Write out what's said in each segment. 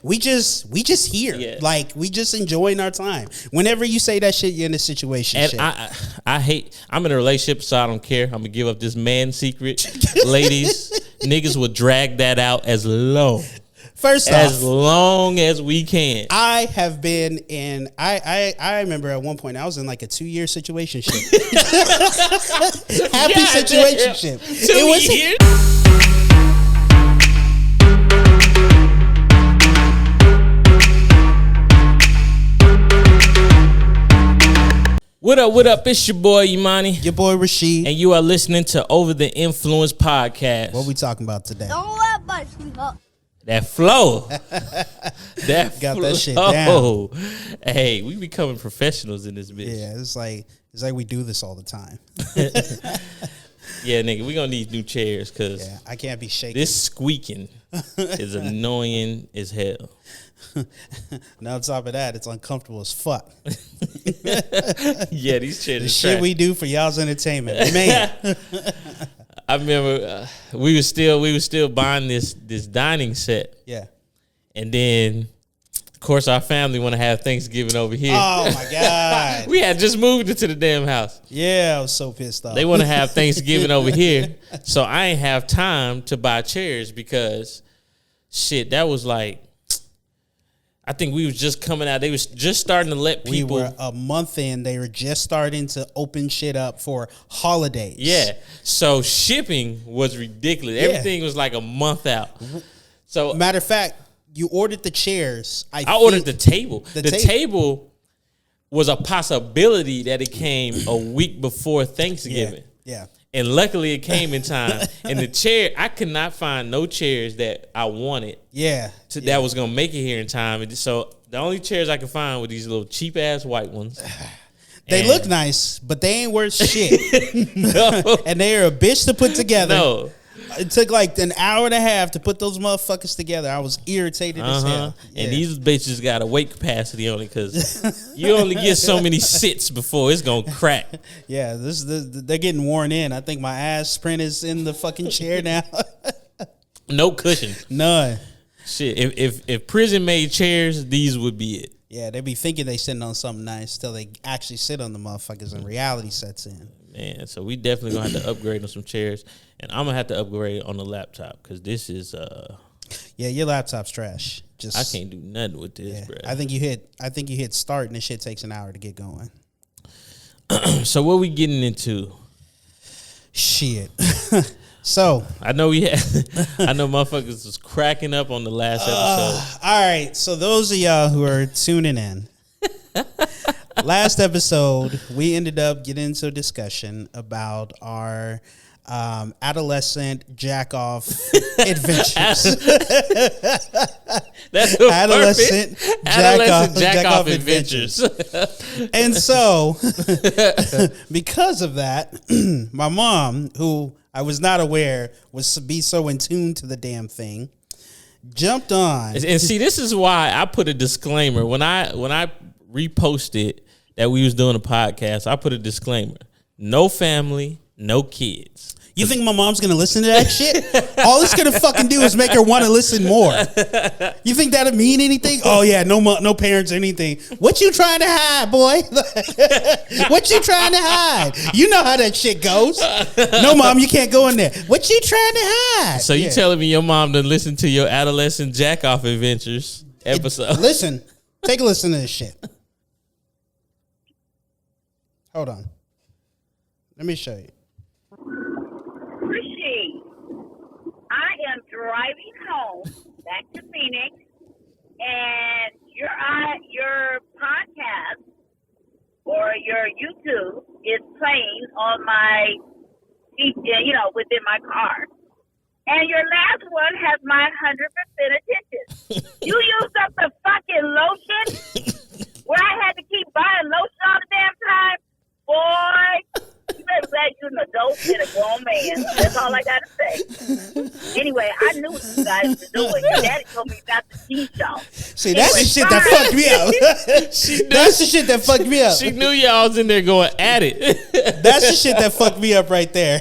We just here. Yeah. Like, we just enjoying our time. Whenever you say that shit, you're in a situation. And I'm in a relationship, so I don't care. I'm going to give up this man secret. Ladies, niggas will drag that out as long as we can. I have been in. I remember at one point I was in like a 2-year situationship. Happy situationship. 2 years. What up, what up? It's your boy, Emani. Your boy, Rasheed. And you are listening to Over the Influence Podcast. What we talking about today? Don't let my sleep up. That flow. Got that shit down. Hey, we becoming professionals in this bitch. Yeah, it's like we do this all the time. Yeah, nigga, we gonna need new chairs because I can't be shaking. this squeaking is annoying as hell. Now on top of that, it's uncomfortable as fuck. Yeah, these chairs. The shit we do for y'all's entertainment, man. I remember we were still buying this dining set. Yeah, and then of course our family want to have Thanksgiving over here. Oh my god, we had just moved into the damn house. Yeah, I was so pissed off. They want to have Thanksgiving over here, so I ain't have time to buy chairs because shit, that was like. I think we was just coming out. They was just starting to let people. We were a month in. They were just starting to open shit up for holidays. Yeah. So shipping was ridiculous. Yeah. Everything was like a month out. So matter of fact, you ordered the chairs. I ordered the table. The table was a possibility that it came a week before Thanksgiving. Yeah. And luckily it came in time. And the chair, I could not find no chairs that I wanted. That was gonna make it here in time. And so the only chairs I could find were these little cheap ass white ones. They look nice, but they ain't worth shit. No. And they are a bitch to put together. No. It took like an hour and a half to put those motherfuckers together. I was irritated as hell. Yeah. And these bitches got a weight capacity on it because you only get so many sits before it's gonna crack. Yeah, they're getting worn in. I think my ass print is in the fucking chair now. No cushion. None. Shit, if prison made chairs, these would be it. Yeah, they be thinking they sitting on something nice till they actually sit on the motherfuckers and reality sets in. Man, so we definitely gonna have to upgrade on some chairs, and I'm gonna have to upgrade on the laptop because this is Yeah, your laptop's trash. I can't do nothing with this, bro. I think you hit start and this shit takes an hour to get going. So what we getting into? Shit. So I know motherfuckers was cracking up on the last episode. All right, so those of y'all who are tuning in, last episode we ended up getting into a discussion about our adolescent jack off adventures. That's adolescent jack off adventures. And so, because of that, my mom, who I was not aware was to be so in tune to the damn thing, jumped on. And see, this is why I put a disclaimer when I reposted that we was doing a podcast. I put a disclaimer: no family, no kids. You think my mom's gonna listen to that shit? All it's gonna fucking do is make her want to listen more. You think that'll mean anything? Oh yeah, no parents or anything. What you trying to hide, boy? What you trying to hide? You know how that shit goes. No, mom, you can't go in there. What you trying to hide? So you telling me your mom done listen to your adolescent jack off adventures episode? Listen, take a listen to this shit. Hold on. Let me show you. I am driving home back to Phoenix, and your podcast or your YouTube is playing on my, within my car. And your last one has my 100% attention. You used up the fucking lotion where I had to keep buying lotion all the damn time. Boy, you better glad you're an adult and a grown man. That's all I got to say. Anyway, I knew what you guys were doing. Your daddy told me about the T-show. See, that's the shit that fucked me up. That's the shit that fucked me up. She knew y'all was in there going at it. That's the shit that fucked me up right there.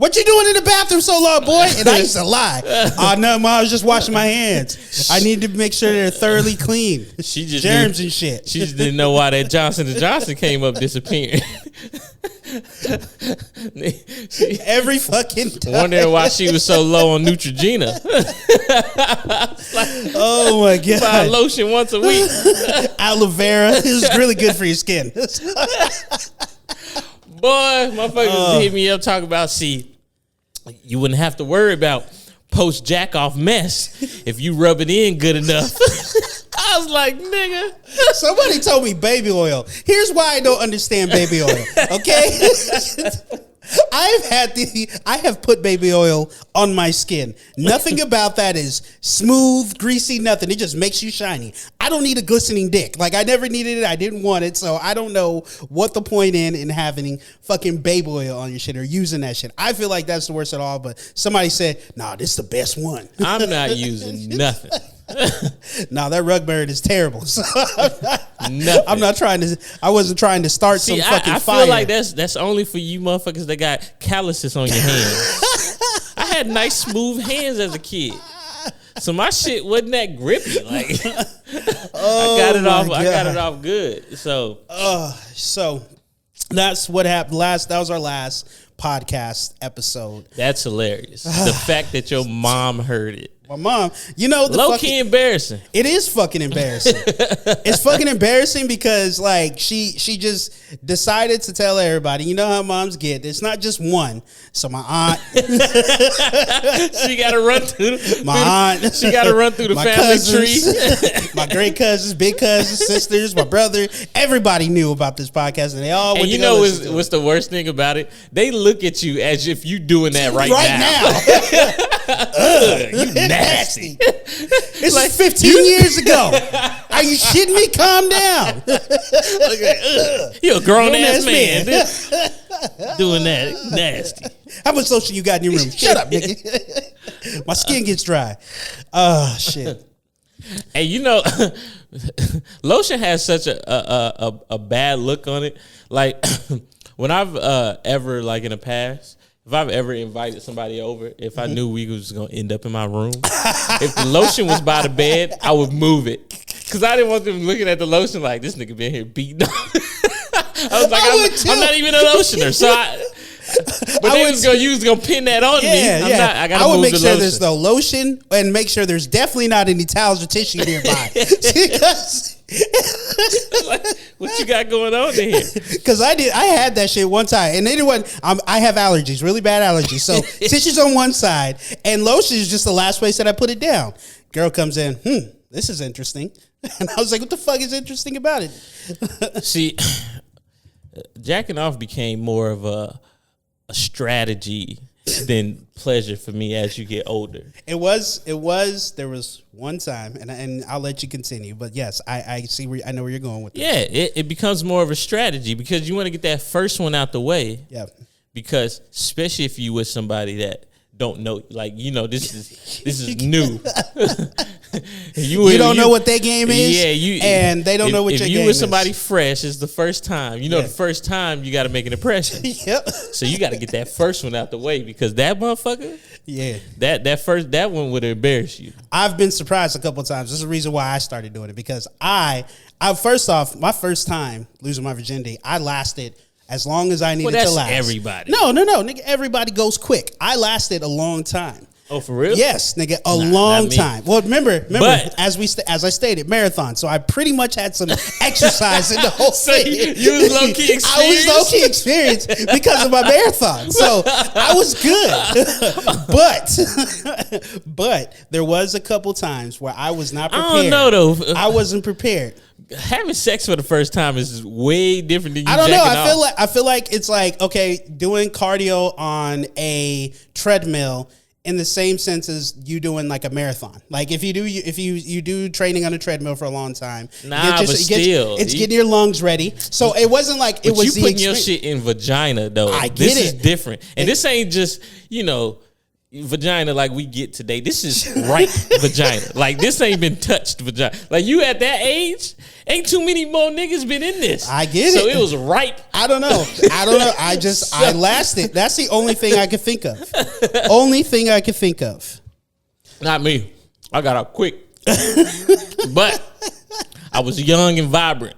What you doing in the bathroom so long, boy? And I used to lie. Oh, no, Mom, I was just washing my hands. I need to make sure they're thoroughly clean. She just germs and shit. She just didn't know why that Johnson & Johnson came up disappearing. Every fucking time. Wondering why she was so low on Neutrogena. Oh, my God. Buy lotion once a week. Aloe vera. It was really good for your skin. Boy, motherfuckers hit me up talking about, see, you wouldn't have to worry about post jack off mess if you rub it in good enough. I was like, nigga. Somebody told me baby oil. Here's why I don't understand baby oil. Okay? I have put baby oil on my skin. Nothing about that is smooth, greasy, nothing. It just makes you shiny. I don't need a glistening dick. Like, I never needed it. I didn't want it. So I don't know what the point in having fucking baby oil on your shit or using that shit. I feel like that's the worst at all. But somebody said, nah, this is the best one. I'm not using nothing. No, that rug bird is terrible. So I'm not trying to. I wasn't trying to start some fucking fire. I feel like that's only for you motherfuckers that got calluses on your hands. I had nice smooth hands as a kid, so my shit wasn't that grippy. Like I got it off good. So that's what happened. That was our last podcast episode. That's hilarious. The fact that your mom heard it. My mom, low-key embarrassing. It is fucking embarrassing. It's fucking embarrassing because like she just decided to tell everybody. You know how moms get. It's not just one. So my aunt, she got to run through She got to run through the family tree. My great cousins, big cousins, sisters, my brother. Everybody knew about this podcast, and they all. And you know what's the worst thing about it? They look at you as if you doing that right now. You nasty. It's like 15 years ago. Are you shitting me? Calm down. You're a grown-ass man. Doing that. Nasty. How much lotion you got in your room? Shut up, nigga. My skin gets dry. Oh, shit. And lotion has such a bad look on it. Like, when I've ever, like in the past, if I've ever invited somebody over, if I knew we was going to end up in my room, if the lotion was by the bed, I would move it. Because I didn't want them looking at the lotion like, this nigga been here beating up. I was like, I'm not even a lotioner. So but they was going to pin that on me. I got to move the lotion. I would make sure there's no lotion and make sure there's definitely not any towels or tissue nearby. Because like, what you got going on in here? Because I had that shit one time, and I have allergies, really bad allergies. So tissue's on one side, and lotion is just the last place that I put it down. Girl comes in, this is interesting, and I was like, what the fuck is interesting about it? See, jacking off became more of a strategy than pleasure for me as you get older. There was one time, and I'll let you continue, but yes, I know where you're going with this. Yeah, it becomes more of a strategy because you want to get that first one out the way. Yeah. Because especially if you with somebody that don't know, like, this is new. you don't know what their game is. Yeah, and they don't know what your game is. If you with somebody fresh, it's the first time. The first time you got to make an impression. Yep. So you got to get that first one out the way because that motherfucker. Yeah. That one would embarrass you. I've been surprised a couple of times. This is the reason why I started doing it because I first off, my first time losing my virginity, I lasted as long as I needed to last. Everybody. No, nigga. Everybody goes quick. I lasted a long time. Oh, for real? Yes, nigga, a long time. Well, remember, but, as I stated, marathon. So I pretty much had some exercise in the whole thing. You was low key experienced. I was low key experienced because of my marathon. So I was good. But there was a couple times where I was not prepared. I don't know though. I wasn't prepared. Having sex for the first time is way different than you. I don't know. Off. I feel like it's like, okay, doing cardio on a treadmill in the same sense as you doing like a marathon. Like if you do training on a treadmill for a long time, it's getting your lungs ready. So it wasn't like it was. You putting your shit in vagina though. I get this it. Is different, and this ain't just vagina like we get today. This is ripe vagina. Like this ain't been touched vagina. Like you at that age, ain't too many more niggas been in this. I get it. So it was ripe. I don't know. I lasted. That's the only thing I could think of. Only thing I could think of. Not me. I got out quick. But I was young and vibrant.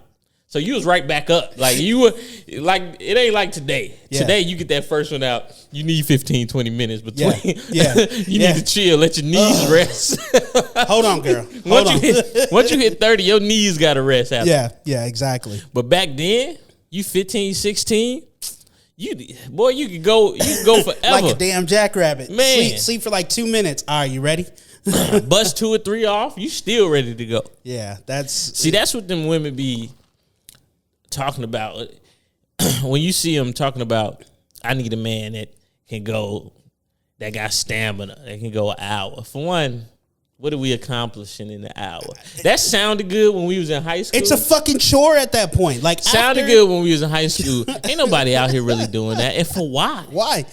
So you was right back up. Like you were like, it ain't like today. Yeah. Today you get that first one out, you need 15, 20 minutes between. You need to chill, let your knees rest. Hold on, girl. Once you hit 30, your knees gotta rest after. Yeah, exactly. But back then, you 15, 16, you could go forever. Like a damn jackrabbit. Man. Sleep for like 2 minutes. All right, you ready? Bust 2 or 3 off, you still ready to go. Yeah, that's what them women be talking about. When you see them talking about, I need a man that got stamina, that can go an hour. For one, what are we accomplishing in an hour? That sounded good when we was in high school. It's a fucking chore at that point. Like sounded good when we was in high school. Ain't nobody out here really doing that. And for why? Why?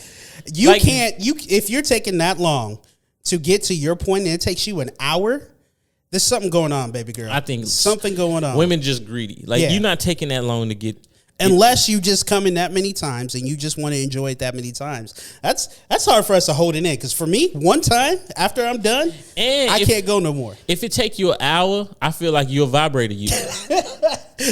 You can't. If you're taking that long to get to your point, and it takes you an hour. There's something going on, baby girl. I think something going on. Women just greedy. Like you're not taking that long to get. Unless you just come in that many times and you just want to enjoy it that many times. That's hard for us to hold it in. Because for me, one time after I'm done, I can't go no more. If it take you an hour, I feel like you're a vibrator user.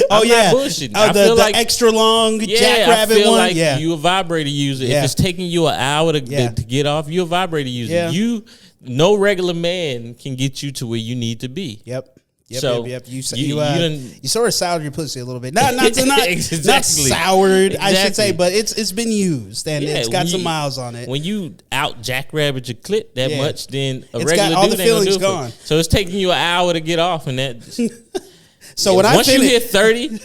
I'm not bullshitting. I feel like extra long jackrabbit I feel one. Like you a vibrator user. If it's taking you an hour to get off, you a vibrator user. Yeah. No regular man can get you to where you need to be. Yep. So you sort of soured your pussy a little bit. Not soured, I should say, but it's been used and it's got some miles on it. When you out jackrabbit your clit that much, then a regular got all dude the ain't gonna feelings do gone. it. So it's taking you an hour to get off, and that. So once you hit 30,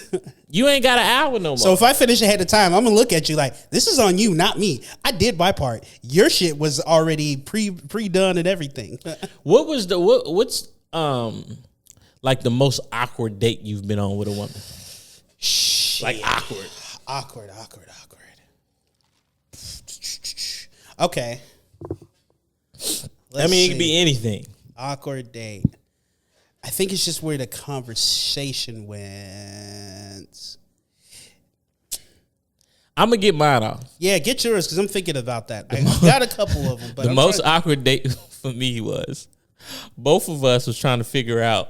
you ain't got an hour no more. So if I finish ahead of time, I'm gonna look at you like this is on you, not me. I did my part. Your shit was already pre done and everything. What's like the most awkward date you've been on with a woman? Shit. Like awkward. Okay. It could be anything. Awkward date. I think it's just where the conversation went. I'm gonna get mine off. Yeah, get yours because I'm thinking about that. I got a couple of them. But the most awkward date for me was both of us was trying to figure out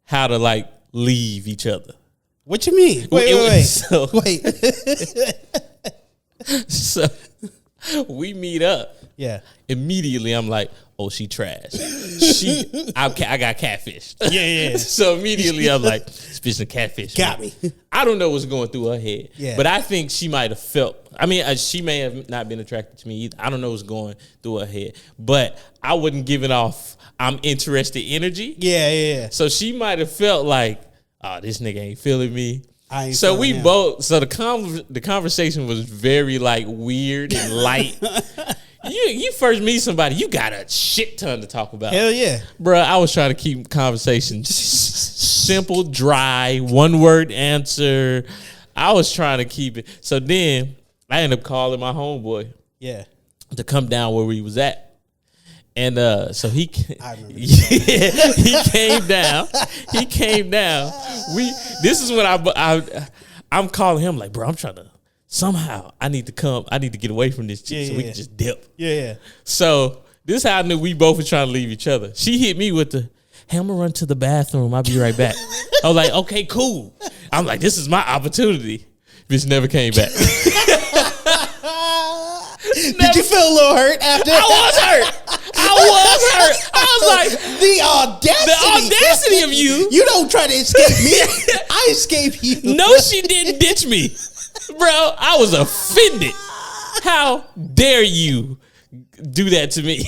how to like leave each other. What you mean? Wait. So we meet up. Yeah. Immediately I'm like, oh, she trash. I got catfish. Yeah. So immediately I'm like, this bitch catfish. Got me. I don't know what's going through her head. Yeah. But I think she might have felt, she may have not been attracted to me either. I don't know what's going through her head. But I wasn't giving off I'm interested energy. Yeah. So she might have felt like, oh, this nigga ain't feeling me. So the conversation was very like weird and light. You first meet somebody, you got a shit ton to talk about. Hell yeah. Bruh, I was trying to keep conversation simple, dry, one word answer. I was trying to keep it. So then I ended up calling my homeboy. Yeah. To come down where we was at. And so he came down. He came down. This is when I'm calling him like, bro, I'm trying to somehow I need to get away from this chick so we can just dip. Yeah. So this is how I knew we both were trying to leave each other. She hit me with the, hey, I'm gonna run to the bathroom. I'll be right back. I was like, okay, cool. I'm like, this is my opportunity. Bitch never came back. Did you feel a little hurt after? I was hurt. I was like, the audacity of you. You don't try to escape me. I escape you. No, she didn't ditch me. Bro, I was offended. How dare you do that to me?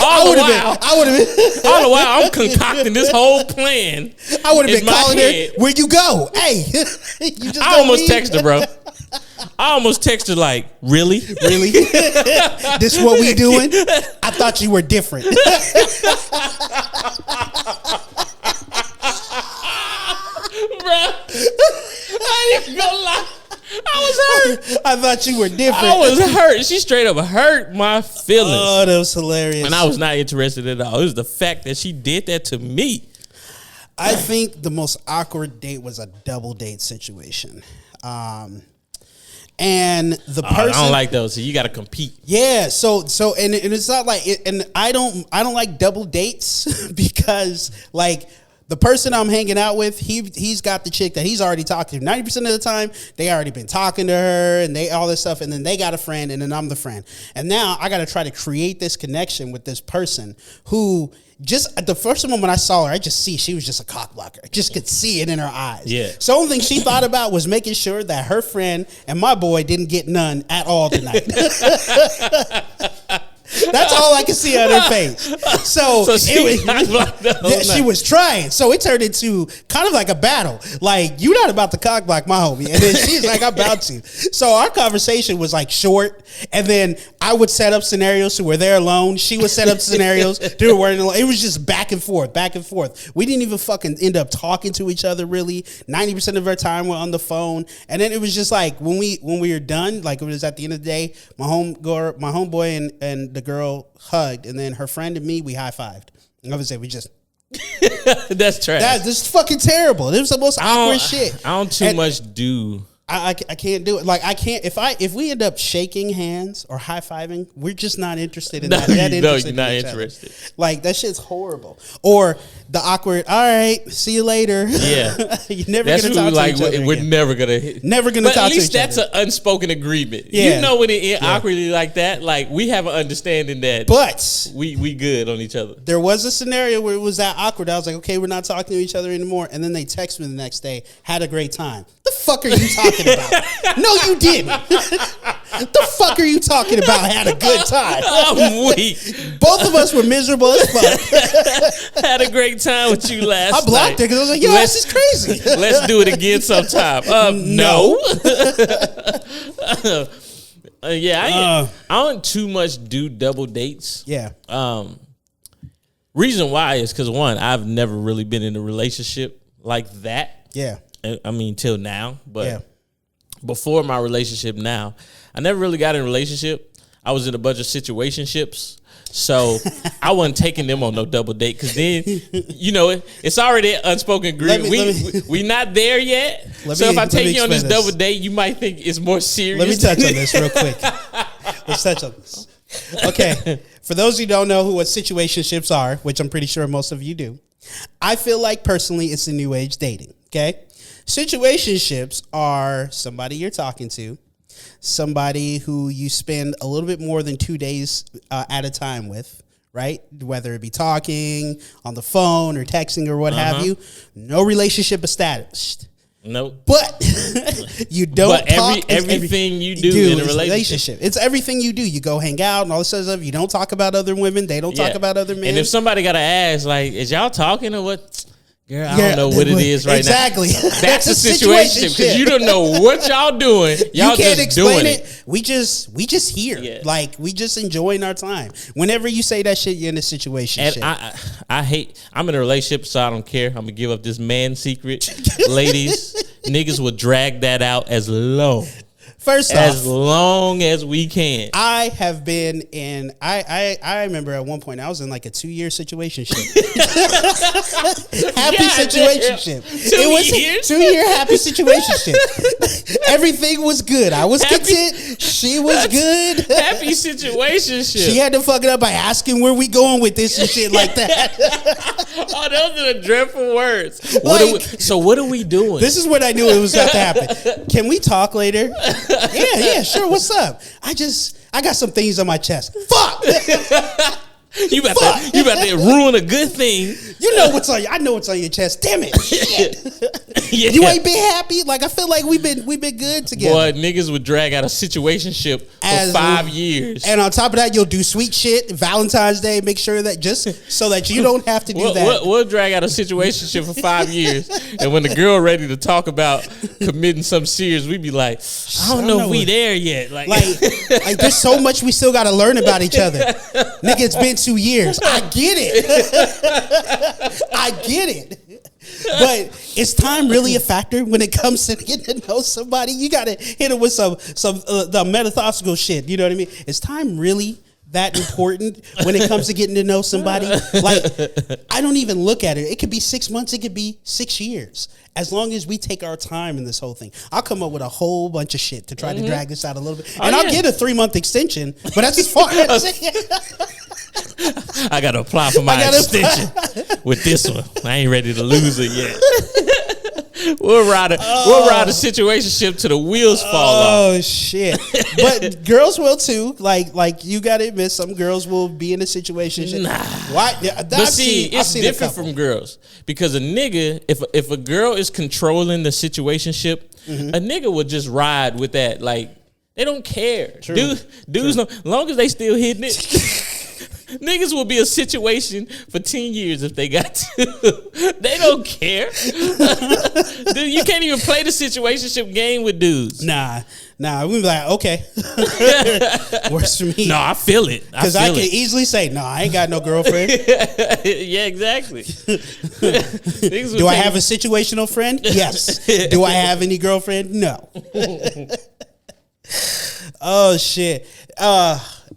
All the while, I'm concocting this whole plan. I would have been calling her, where'd you go? Hey. I almost texted her, bro. I almost texted her like, really? Really? This what we doing? I thought you were different. Bro, I ain't gonna lie. I was hurt. I thought you were different. I was hurt. She straight up hurt my feelings. Oh, that was hilarious. And I was not interested at all. It was the fact that she did that to me. I think the most awkward date was a double date situation. And the person, I don't like those. So you got to compete. Yeah. So, and it's not like it, and I don't like double dates because like the person I'm hanging out with, he's got the chick that he's already talked to. 90% of the time, they already been talking to her and they all this stuff, and then they got a friend, and then I'm the friend. And now I got to try to create this connection with this person who just at the first moment I saw her, I just see she was just a cock blocker. I just could see it in her eyes. Yeah. So the only thing she thought about was making sure that her friend and my boy didn't get none at all tonight. That's all I could see on her face. So she was trying. So it turned into kind of like a battle. Like, you're not about to cock block my homie. And then she's like, I'm about to. So our conversation was like short. And then I would set up scenarios so we're there alone. She would set up scenarios. They were alone. It was just back and forth, back and forth. We didn't even fucking end up talking to each other really. 90% of our time we're on the phone. And then it was just like when we were done, like it was at the end of the day, my homeboy and the girl hugged, and then her friend and me, we high-fived. And I would say we just that's trash. This is fucking terrible. It was the most awkward shit. I don't too much do. I can't do it. Like, I can't, if we end up shaking hands or high-fiving, we're just not interested in that. No, you're not interested. Like, that shit's horrible. Or the awkward, all right, see you later. Yeah. You're never going to talk to each other we're again. never going to talk to each other. But at least that's an unspoken agreement. Yeah. You know when it ends awkwardly like that, like, we have an understanding that but we good on each other. There was a scenario where it was that awkward. I was like, okay, we're not talking to each other anymore. And then they text me the next day, had a great time. The fuck are you talking about? No, you didn't. The fuck are you talking about? Had a good time. I'm weak. Both of us were miserable as fuck. Had a great time with you last night. I blocked her because I was like, yo, this is crazy. Let's do it again sometime. No. I don't too much do double dates. Yeah. Reason why is because, one, I've never really been in a relationship like that. Yeah. I mean, till now. But before my relationship now, I never really got in a relationship. I was in a bunch of situationships. So I wasn't taking them on no double date because then, you know, it's already an unspoken agreement. We not there yet. So if I take you on this double date, you might think it's more serious. Let me touch on this real quick. Let's touch on this. Okay. For those who don't know what situationships are, which I'm pretty sure most of you do, I feel like personally it's the new age dating. Okay. Situationships are somebody you're talking to, somebody who you spend a little bit more than 2 days at a time with, right? Whether it be talking on the phone or texting or what have you. No relationship established. Nope. But you don't talk. Everything you do in a relationship. It's everything you do. You go hang out and all this other stuff. You don't talk about other women. They don't talk about other men. And if somebody got to ask, like, is y'all talking or what? Girl, I don't know what it is right exactly. now. Exactly. That's a situation because you don't know what y'all doing. Y'all you can't just explain doing it. We just here. Yeah. Like, we just enjoying our time. Whenever you say that shit, you're in a situation. And I'm in a relationship, so I don't care. I'm going to give up this man secret. Ladies, niggas will drag that out as long as we can. I have been in. I remember at one point I was in like a 2-year situationship. Happy situationship. 2-year happy situationship. Everything was good. I was content. She was good. Happy situationship. She had to fuck it up by asking where we going with this and shit like that. Oh, those are the dreadful words. What are we doing? This is what I knew it was about to happen. Can we talk later? Yeah, sure. What's up? I got some things on my chest. Fuck. You about to ruin a good thing. You know what's on I know what's on your chest. Damn it. Shit. Yeah. You ain't been happy? Like, I feel like we've been good together. Boy, niggas would drag out a situationship for 5 years. And on top of that, you'll do sweet shit. Valentine's Day, make sure that just so that you don't have to do that. We'll drag out a situationship for 5 years. And when the girl ready to talk about committing something serious, we be like, I don't know if we there yet. Like there's so much we still got to learn about each other. Nigga, it's been 2 years. I get it. I get it. But Is time really a factor when it comes to getting to know somebody? You got to hit it with some the metaphysical shit. You know what I mean? Is time really that important when it comes to getting to know somebody? Like, I don't even look at it. It could be 6 months. It could be 6 years. As long as we take our time in this whole thing. I'll come up with a whole bunch of shit to try to drag this out a little bit. And I'll get a 3-month extension, but that's as far as I got to apply for my extension with this one. I ain't ready to lose it yet. We'll ride a situationship till the wheels fall off. Oh shit! But girls will too. Like you got to admit, some girls will be in a situationship. Nah. Why? But see, it's different from girls because a nigga, if a girl is controlling the situationship, a nigga would just ride with that. Like they don't care. True. Dudes, no, as long as they still hitting it. Niggas will be a situation for 10 years if they got to. They don't care. Dude, you can't even play the situationship game with dudes. Nah. We be like, okay. Works for me. No, I feel it. Because I can easily say, no, I ain't got no girlfriend. Yeah, exactly. Do I have a situational friend? Yes. Do I have any girlfriend? No. Oh, shit.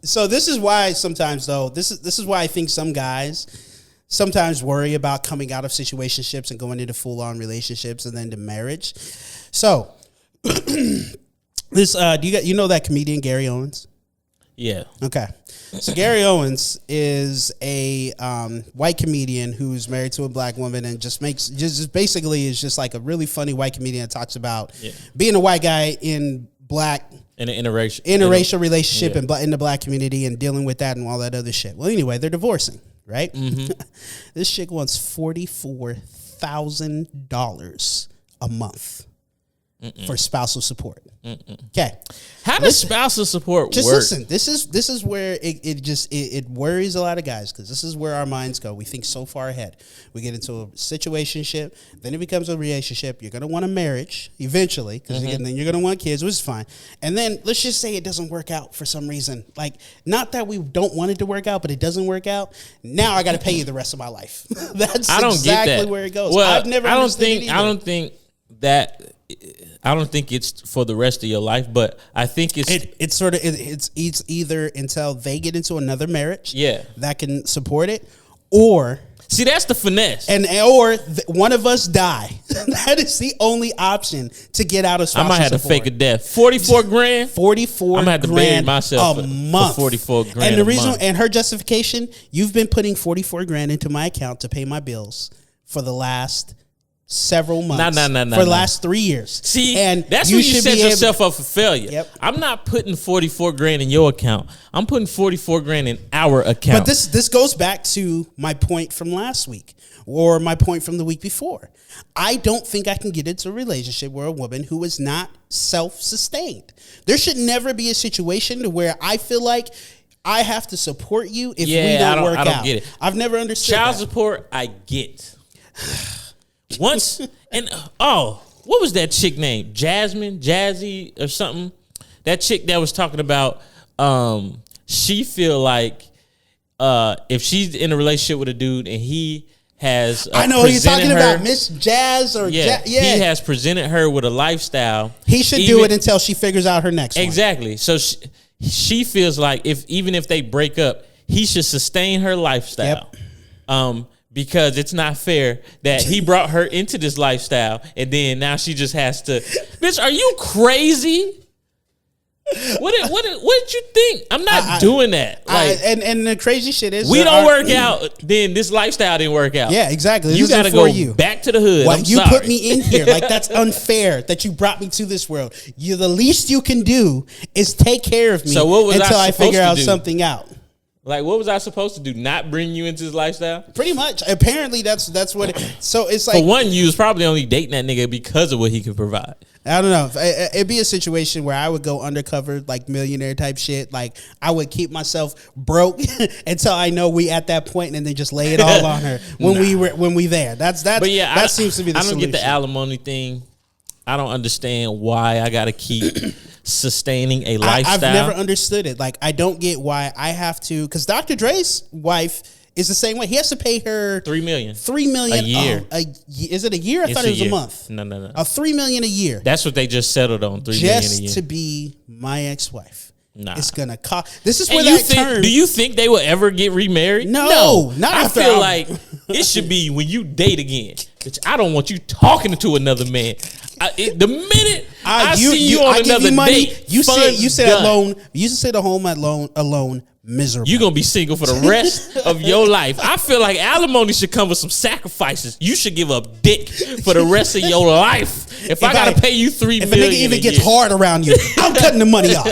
So this is why sometimes, though, this is why I think some guys sometimes worry about coming out of situationships and going into full-on relationships and then to marriage. So this you know that comedian Gary Owens? Yeah. Okay. So Gary Owens is a white comedian who's married to a black woman and just basically is just like a really funny white comedian that talks about being a white guy in black in an interracial relationship in the black community and dealing with that and all that other shit. Well, anyway, they're divorcing, right? Mm-hmm. This chick wants $44,000 a month for spousal support. Okay, how does spousal support just work? Listen, this is where it worries a lot of guys because this is where our minds go. We think so far ahead. We get into a situationship, then it becomes a relationship. You're gonna want a marriage eventually because then you're gonna want kids, which is fine. And then let's just say it doesn't work out for some reason. Like, not that we don't want it to work out, but it doesn't work out. Now I got to pay you the rest of my life. That's exactly where it goes. Well, I've never. I don't think it's for the rest of your life, but I think it's either until they get into another marriage, that can support it, or see, that's the finesse, one of us die. That is the only option to get out of spousal I might have support. to fake a death. 44 grand. 44. I'm gonna have to bury myself a month for 44 grand. And the reason and her justification, you've been putting 44 grand into my account to pay my bills for the last several months. For the last 3 years. See, and that's when you set yourself up for failure. Yep. I'm not putting 44 grand in your account. I'm putting 44 grand in our account. But this goes back to my point from last week or my point from the week before. I don't think I can get into a relationship with a woman who is not self-sustained. There should never be a situation to where I feel like I have to support you if we don't work out. I don't get it. I've never understood child support, I get. Once and what was that chick named? Jazzy or something? That chick that was talking about she feel like if she's in a relationship with a dude and he has I know you're talking about Miss Jazz or he has presented her with a lifestyle. He should do it until she figures out her next one. Exactly. So she feels like even if they break up, he should sustain her lifestyle. Yep. Because it's not fair that he brought her into this lifestyle and then now she just has to. Bitch, are you crazy? What did you think? I'm not doing that. Like, and the crazy shit is we don't work out. Then this lifestyle didn't work out. Yeah, exactly. You got to go back to the hood. Well, you put me in here. Like, that's unfair that you brought me to this world. The least you can do is take care of me until I figure out something out. Like, what was I supposed to do? Not bring you into this lifestyle? Pretty much. Apparently, that's what. So it's like, for one, you was probably only dating that nigga because of what he could provide. I don't know. It'd be a situation where I would go undercover, like millionaire type shit. Like, I would keep myself broke until I know we at that point, and then just lay it all on her when we there. That seems to be the solution. I don't get the alimony thing. I don't understand why I got to keep sustaining a lifestyle. I've never understood it. Like, I don't get why I have to, because Dr. Dre's wife is the same way. He has to pay her $3 million. $3 million a year. Is it a year? I thought it was a month. No. $3 million a year. That's what they just settled on. $3 million a year. Just to be my ex-wife. Nah. It's gonna cost. This is where and that term. Do you think they will ever get remarried? No, not after. I feel like it should be when you date again. Bitch, I don't want you talking to another man. The minute I see you on another date, you sit alone. You sit at home alone. Miserable. You're going to be single for the rest of your life. I feel like alimony should come with some sacrifices. You should give up dick for the rest of your life. If I got to pay you $3 million, if a nigga even gets hard around you, I'm cutting the money off.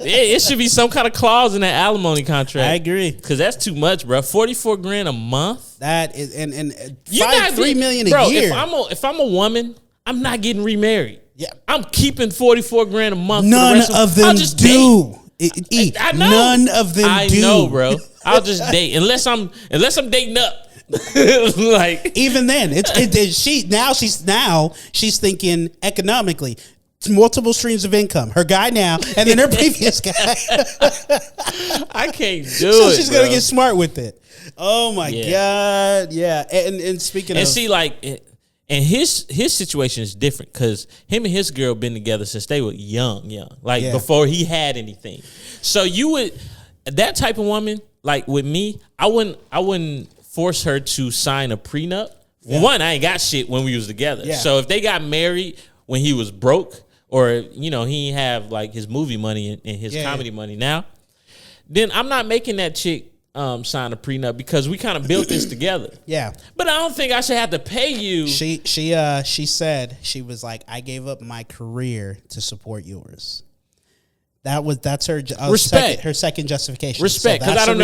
It should be some kind of clause in that alimony contract. I agree. Because that's too much, bro. $44,000 a month. That is, and $3 million a year. If I'm a woman, I'm not getting remarried. Yeah, I'm keeping $44,000 a month. None of them do. I know. None of them do. I know, bro. I'll just date unless I'm dating up. Like even then, she's thinking economically. It's multiple streams of income. Her guy now, and then her previous guy. I can't do so it. So she's gonna get smart with it. Oh my god, yeah. And speaking of, see, like. And his situation is different because him and his girl been together since they were young, like before he had anything. So you would, that type of woman, like with me, I wouldn't force her to sign a prenup. Yeah. One, I ain't got shit when we was together. Yeah. So if they got married when he was broke, or he ain't have like his movie money and his comedy money now, then I'm not making that chick sign a prenup because we kind of built this together. Yeah. But I don't think I should have to pay you. She said, she was like, I gave up my career to support yours. That's her respect. Her second justification. Respect, because I don't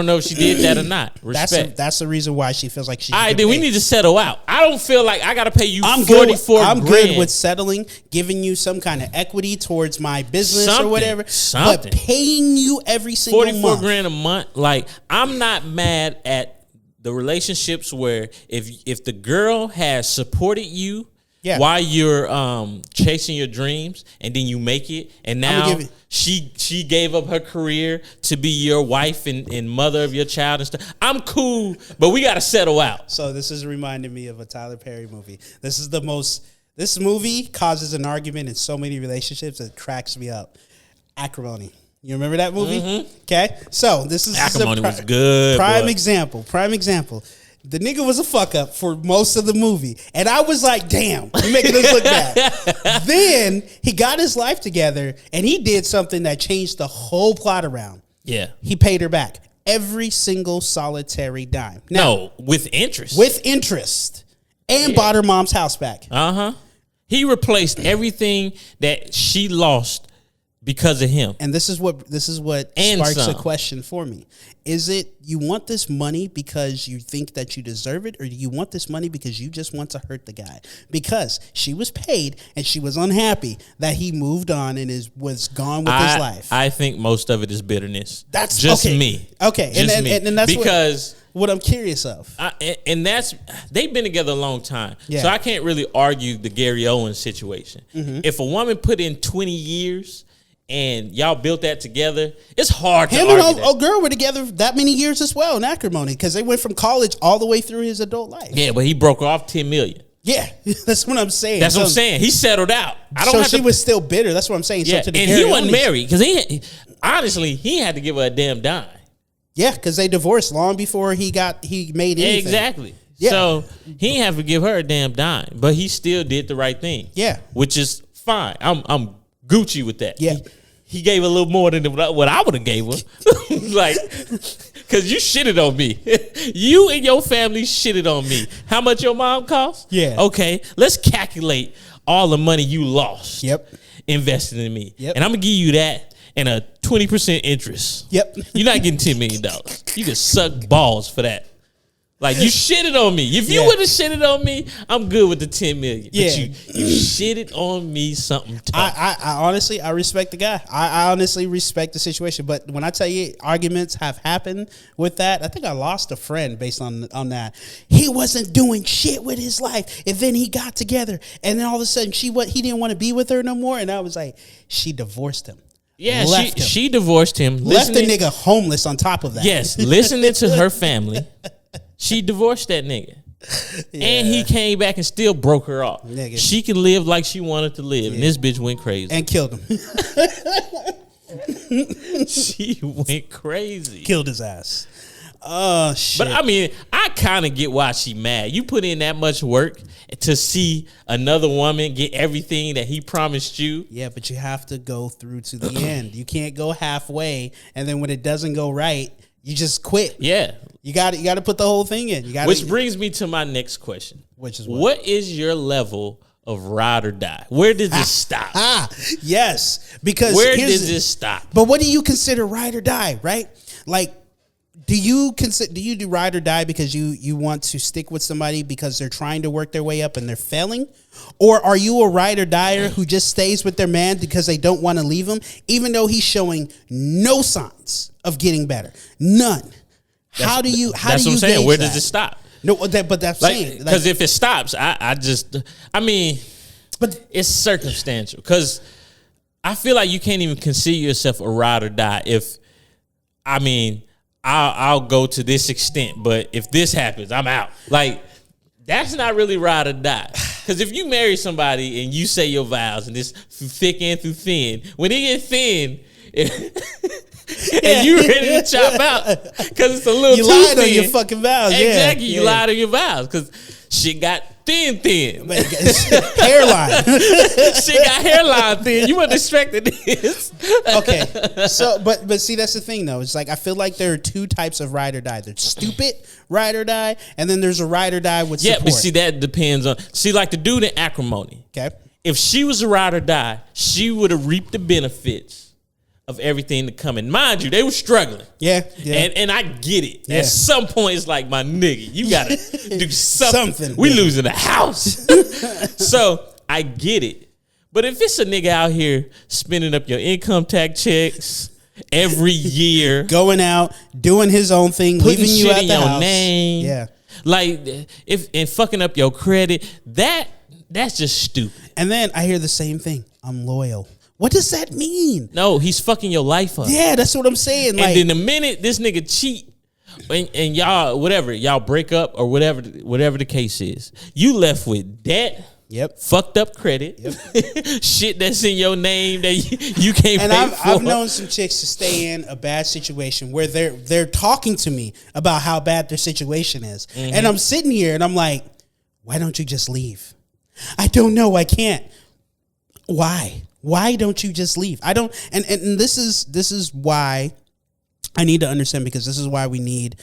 know if she did that or not. Respect. That's the reason why she feels like she. All right, then we need to settle out. I don't feel like I got to pay you $44,000. I'm good with settling, giving you some kind of equity towards my business or whatever. But paying you every single month. $44,000 a month. Like, I'm not mad at the relationships where if the girl has supported you. Yeah. While you're chasing your dreams and then you make it, and now she gave up her career to be your wife and mother of your child and stuff. I'm cool, but we got to settle out. So this is reminding me of a Tyler Perry movie. This movie causes an argument in so many relationships that cracks me up. Acrimony. You remember that movie? Mm-hmm. Okay. So this is Acrimony was good. Prime example. The nigga was a fuck up for most of the movie. And I was like, damn, you're making us look bad. Then he got his life together and he did something that changed the whole plot around. Yeah. He paid her back every single solitary dime. Now, no, with interest. And bought her mom's house back. Uh-huh. He replaced everything that she lost because of him. And this is what sparks a question for me. Is it you want this money because you think that you deserve it, or do you want this money because you just want to hurt the guy? Because she was paid and she was unhappy that he moved on and was gone with his life. I think most of it is bitterness. That's just me. Okay. Just me. And that's because what I'm curious of. And that's, they've been together a long time. Yeah. So I can't really argue the Gary Owens situation. Mm-hmm. If a woman put in 20 years and y'all built that together, it's hard to argue that. Him and old girl were together that many years as well in acrimony because they went from college all the way through his adult life. Yeah, but he broke off $10 million. Yeah, that's what I'm saying. That's what I'm saying. He settled out. She was still bitter. That's what I'm saying. Yeah, so and he wasn't married because he had to give her a damn dime. Yeah, because they divorced long before he made anything. Exactly. Yeah. So he didn't have to give her a damn dime, but he still did the right thing. Yeah, which is fine. I'm Gucci with that. Yeah. He gave a little more than what I would have gave her. Like, because you shitted on me. You and your family shitted on me. How much your mom cost? Yeah. Okay, let's calculate all the money you lost. Yep. Invested in me. Yep. And I'm going to give you that and a 20% interest. Yep. You're not getting $10 million. You can suck balls for that. Like, you shitted on me. If you would have shitted on me, I'm good with the $10 million. Yeah. But you shitted on me something tough. I honestly, I respect the guy. I honestly respect the situation. But when I tell you arguments have happened with that, I think I lost a friend based on that. He wasn't doing shit with his life. And then he got together. And then all of a sudden, he didn't want to be with her no more. And I was like, she divorced him. Yeah, she divorced him. Left the nigga homeless on top of that. Yes, listening to her family. She divorced that nigga. Yeah. And he came back and still broke her off. Nigga. She could live like she wanted to live. And this bitch went crazy. And killed him. She went crazy. Killed his ass. Oh, shit. But I mean, I kind of get why she mad. You put in that much work to see another woman get everything that he promised you. Yeah, but you have to go through to the end. You can't go halfway, and then when it doesn't go right, you just quit. Yeah. You got to put the whole thing in. Which brings me to my next question. Which is what is your level of ride or die? Where does this stop? Yes, because where does this stop? But what do you consider ride or die, right? Like, do you do ride or die because you want to stick with somebody because they're trying to work their way up and they're failing? Or are you a ride or dyer who just stays with their man because they don't want to leave him, even though he's showing no signs of getting better? None. How do you what I'm saying. Where does it stop? No, but that's saying because if it stops, I mean, but it's circumstantial. Because I feel like you can't even consider yourself a ride or die if, I mean, I'll go to this extent, but if this happens, I'm out. Like, that's not really ride or die. Because if you marry somebody and you say your vows and this thick and through thin, when it get thin. And you ready to chop out because it's a little too thin. You lied on your fucking vows. Exactly. You lied on your vows because shit got thin. Hairline. Shit got hairline thin. You weren't expecting this. Okay. So, but see, that's the thing though. It's like, I feel like there are two types of ride or die. There's stupid ride or die, and then there's a ride or die with support. Yeah, but see, that depends on, like the dude in acrimony. Okay. If she was a ride or die, she would have reaped the benefits of everything to come. And mind you, they were struggling. Yeah. And I get it. Yeah. At some point, it's like, my nigga, you gotta do something. We losing the house. So I get it. But if it's a nigga out here spending up your income tax checks every year, going out, doing his own thing, putting leaving you shit at in the your house. name, yeah, like and fucking up your credit, that's just stupid. And then I hear the same thing. I'm loyal. What does that mean? No, he's fucking your life up. Yeah, that's what I'm saying. And then the minute this nigga cheat and y'all break up or whatever the case is, you left with debt. Yep. Fucked up credit. Yep. Shit that's in your name that you can't pay for. I've known some chicks to stay in a bad situation where they're talking to me about how bad their situation is. Mm-hmm. And I'm sitting here and I'm like, why don't you just leave? I don't know. I can't. Why? Why don't you just leave? I don't, and this is why I need to understand, because this is why we need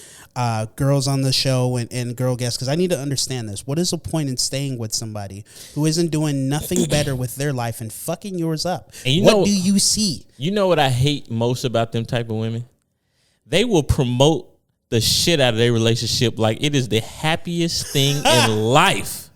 girls on the show and girl guests, because I need to understand this. What is the point in staying with somebody who isn't doing nothing better with their life and fucking yours up? And what do you see? You know what I hate most about them type of women? They will promote the shit out of their relationship like it is the happiest thing in life.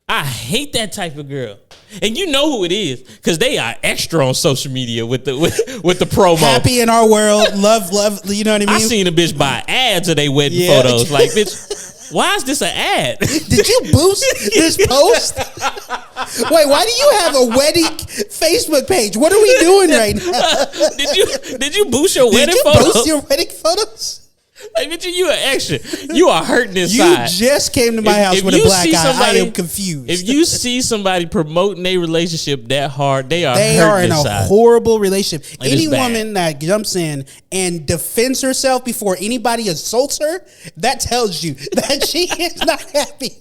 I hate that type of girl. And you know who it is, because they are extra on social media with the promo. Happy in our world, love, you know what I mean? I seen a bitch buy ads of their wedding photos. Like, bitch, why is this an ad? Did you boost this post? Wait, why do you have a wedding Facebook page? What are we doing right now? Did you boost your wedding photos? Did you boost your wedding photos? Like, bitch, you an extra. You are hurting inside. You just came to my house with a black eye. I am confused. If you see somebody promoting a relationship that hard, they are in inside. A horrible relationship. Any woman that jumps in and defends herself before anybody assaults her, that tells you that she is not happy.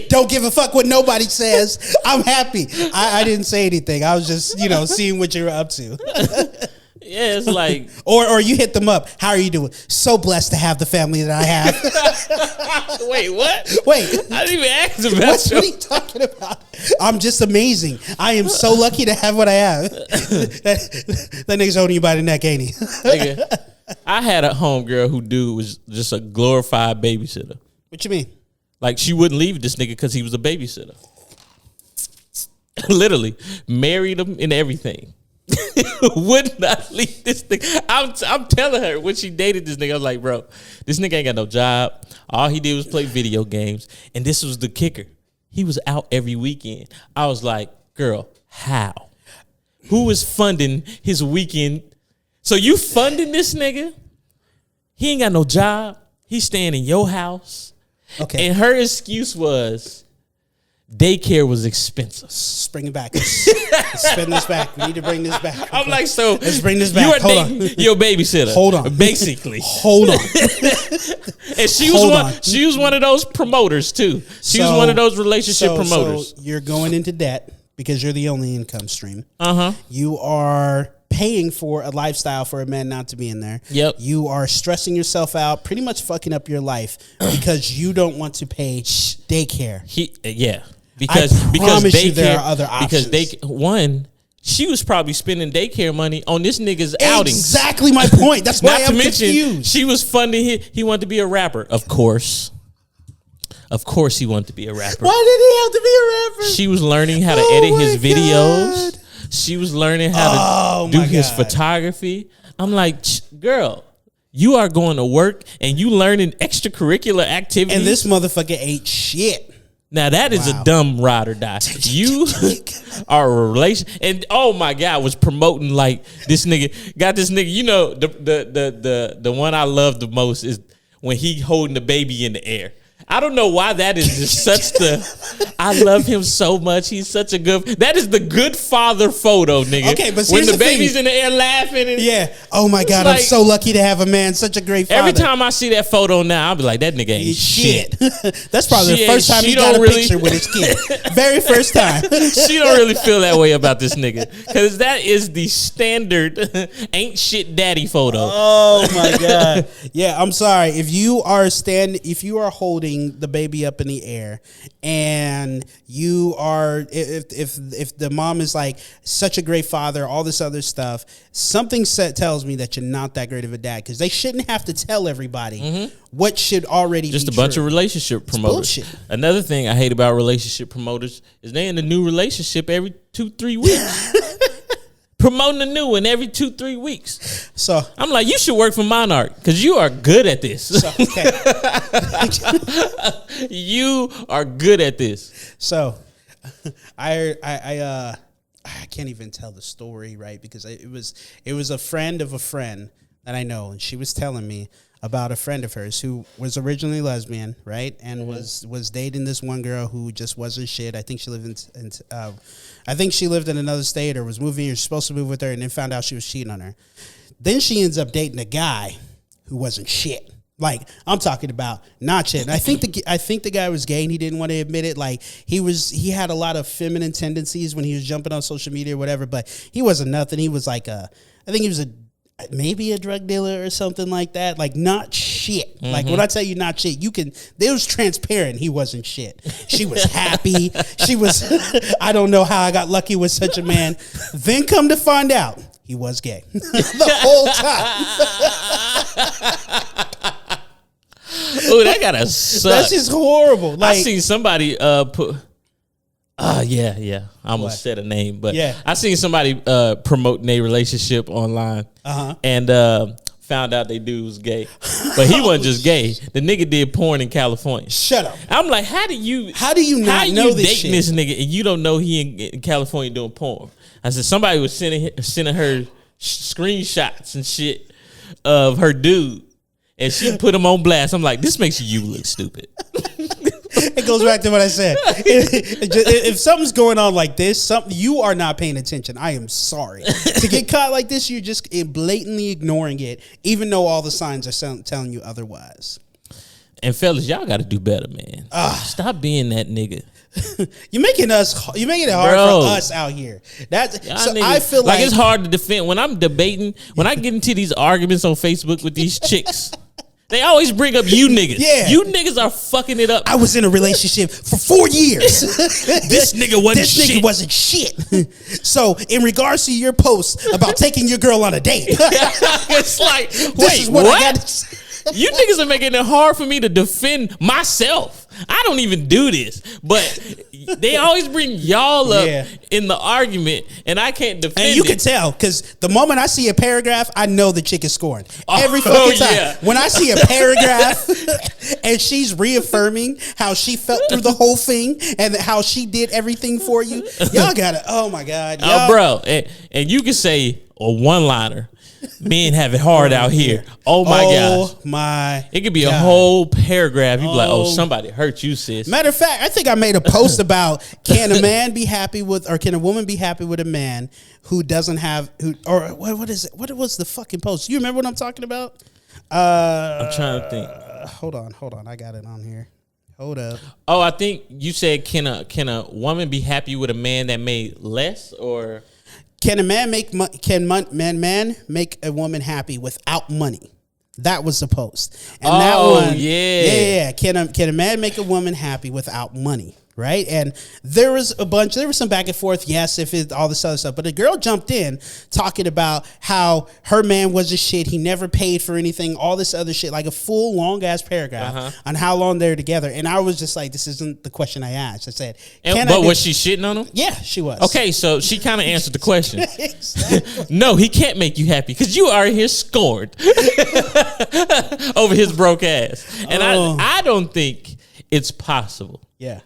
Don't give a fuck what nobody says. I'm happy. I didn't say anything. I was just, seeing what you were up to. Yeah, it's like... or you hit them up. How are you doing? So blessed to have the family that I have. Wait, what? Wait. I didn't even ask about what are you talking about? I'm just amazing. I am so lucky to have what I have. that nigga's holding you by the neck, ain't he? Nigga, I had a homegirl who dude was just a glorified babysitter. What you mean? Like, she wouldn't leave this nigga because he was a babysitter. Literally. Married him and everything. Would not leave this thing. I'm telling her when she dated this nigga, I was like, bro, this nigga ain't got no job. All he did was play video games. And this was the kicker. He was out every weekend. I was like, girl, how? who is funding his weekend. So you funding this nigga? He ain't got no job. He's staying in your house. Okay. And her excuse was daycare was expensive. Let's bring it back. Let's spin this back. We need to bring this back. I'm like, so let's bring this back. You are dating your babysitter. Hold on. Basically. Hold on. And she was one of those promoters too. She was one of those relationship promoters. So you're going into debt because you're the only income stream. Uh-huh. You are paying for a lifestyle for a man not to be in there. Yep. You are stressing yourself out, pretty much fucking up your life because you don't want to pay daycare. Because daycare, there are other options. Because she was probably spending daycare money on this nigga's outings. Exactly my point. That's why I'm confused. She was funding he wanted to be a rapper. Of course he wanted to be a rapper. Why did he have to be a rapper? She was learning how to edit his videos. God. She was learning how to do his photography. I'm like, girl, you are going to work and you learning extracurricular activities. And this motherfucker ain't shit. Now that is a dumb ride or die. You are a relation, and oh my God, was promoting like this nigga got this nigga. You know the one I love the most is when he holding the baby in the air. I don't know why that is just such I love him so much. He's such a good. That is the good father photo, nigga. Okay, but when the baby's in the air laughing. And oh my God, I'm so lucky to have a man, such a great father. Every time I see that photo now, I'll be like, that nigga ain't shit. That's probably the first time he got a picture with his kid. Very first time. She don't really feel that way about this nigga because that is the standard ain't shit daddy photo. Oh my God. Yeah, I'm sorry if you are holding the baby up in the air and you are if the mom is like such a great father, all this other stuff, something tells me that you're not that great of a dad because they shouldn't have to tell everybody what should already just be a bunch true. of relationship promoters. Bullshit. Another thing I hate about relationship promoters is they in a new relationship every 2-3 weeks. Promoting a new one every 2-3 weeks. So I'm like, you should work for Monarch because you are good at this. You are good at this. So I can't even tell the story right because it was a friend of a friend that I know, and she was telling me about a friend of hers who was originally lesbian, right, and was dating this one girl who just wasn't shit. I think she lived in another state or was moving. You're supposed to move with her, and then found out she was cheating on her. Then she ends up dating a guy who wasn't shit. Like, I'm talking about not shit. And I think the guy was gay and he didn't want to admit it. Like, he had a lot of feminine tendencies when he was jumping on social media or whatever, but he wasn't nothing. He was like maybe a drug dealer or something like that. Like, not shit. Like, when I tell you not shit, it was transparent he wasn't shit. She was happy. She was, I don't know how I got lucky with such a man. Then come to find out, he was gay. The whole time. Oh, that gotta suck. That's just horrible. Like, I seen somebody put. I almost said a name, but I seen somebody promoting a relationship online, and found out they dude was gay, but he wasn't just gay. The nigga did porn in California. Shut up. I'm like, how do you not know this dating shit? This nigga and you don't know he in California doing porn? I said somebody was sending her screenshots and shit of her dude, and she put him on blast. I'm like, this makes you look stupid. It goes back to what I said. If something's going on like this, you are not paying attention. I am sorry. To get caught like this, you're just blatantly ignoring it, even though all the signs are telling you otherwise. And fellas, y'all got to do better, man. Stop being that nigga. You're making it hard for us out here. I feel like it's hard to defend when I'm debating. When I get into these arguments on Facebook with these chicks. They always bring up you niggas. Yeah. You niggas are fucking it up. I was in a relationship for 4 years. This nigga wasn't shit. So, in regards to your post about taking your girl on a date, it's like, wait, what? You niggas are making it hard for me to defend myself. I don't even do this. But they always bring y'all up in the argument, and I can't defend it. And you can tell, because the moment I see a paragraph, I know the chick is scoring. Every fucking time. Yeah. When I see a paragraph and she's reaffirming how she felt through the whole thing and how she did everything for you, y'all gotta, oh my God. Oh, bro. And you can say a one-liner. Men have it hard out here. Oh my gosh. Oh my. It could be a whole paragraph. You'd be like, oh, somebody hurt you, sis. Matter of fact, I think I made a post about can a man be happy with, or can a woman be happy with a man who doesn't have, or what is it? What was the fucking post? You remember what I'm talking about? I'm trying to think. Hold on. I got it on here. Hold up. Oh, I think you said can a woman be happy with a man that made less, or can a man make man make a woman happy without money? That was the post. And that one, yeah. Can a man make a woman happy without money? Right. And there was some back and forth. Yes, if it's all this other stuff. But a girl jumped in talking about how her man was a shit. He never paid for anything, all this other shit, like a full long ass paragraph on how long they're together. And I was just like, this isn't the question I asked. I said, was she shitting on him? Yeah, she was. Okay, so she kind of answered the question. No, he can't make you happy because you are here scorned over his broke ass. And I don't think it's possible. Yeah.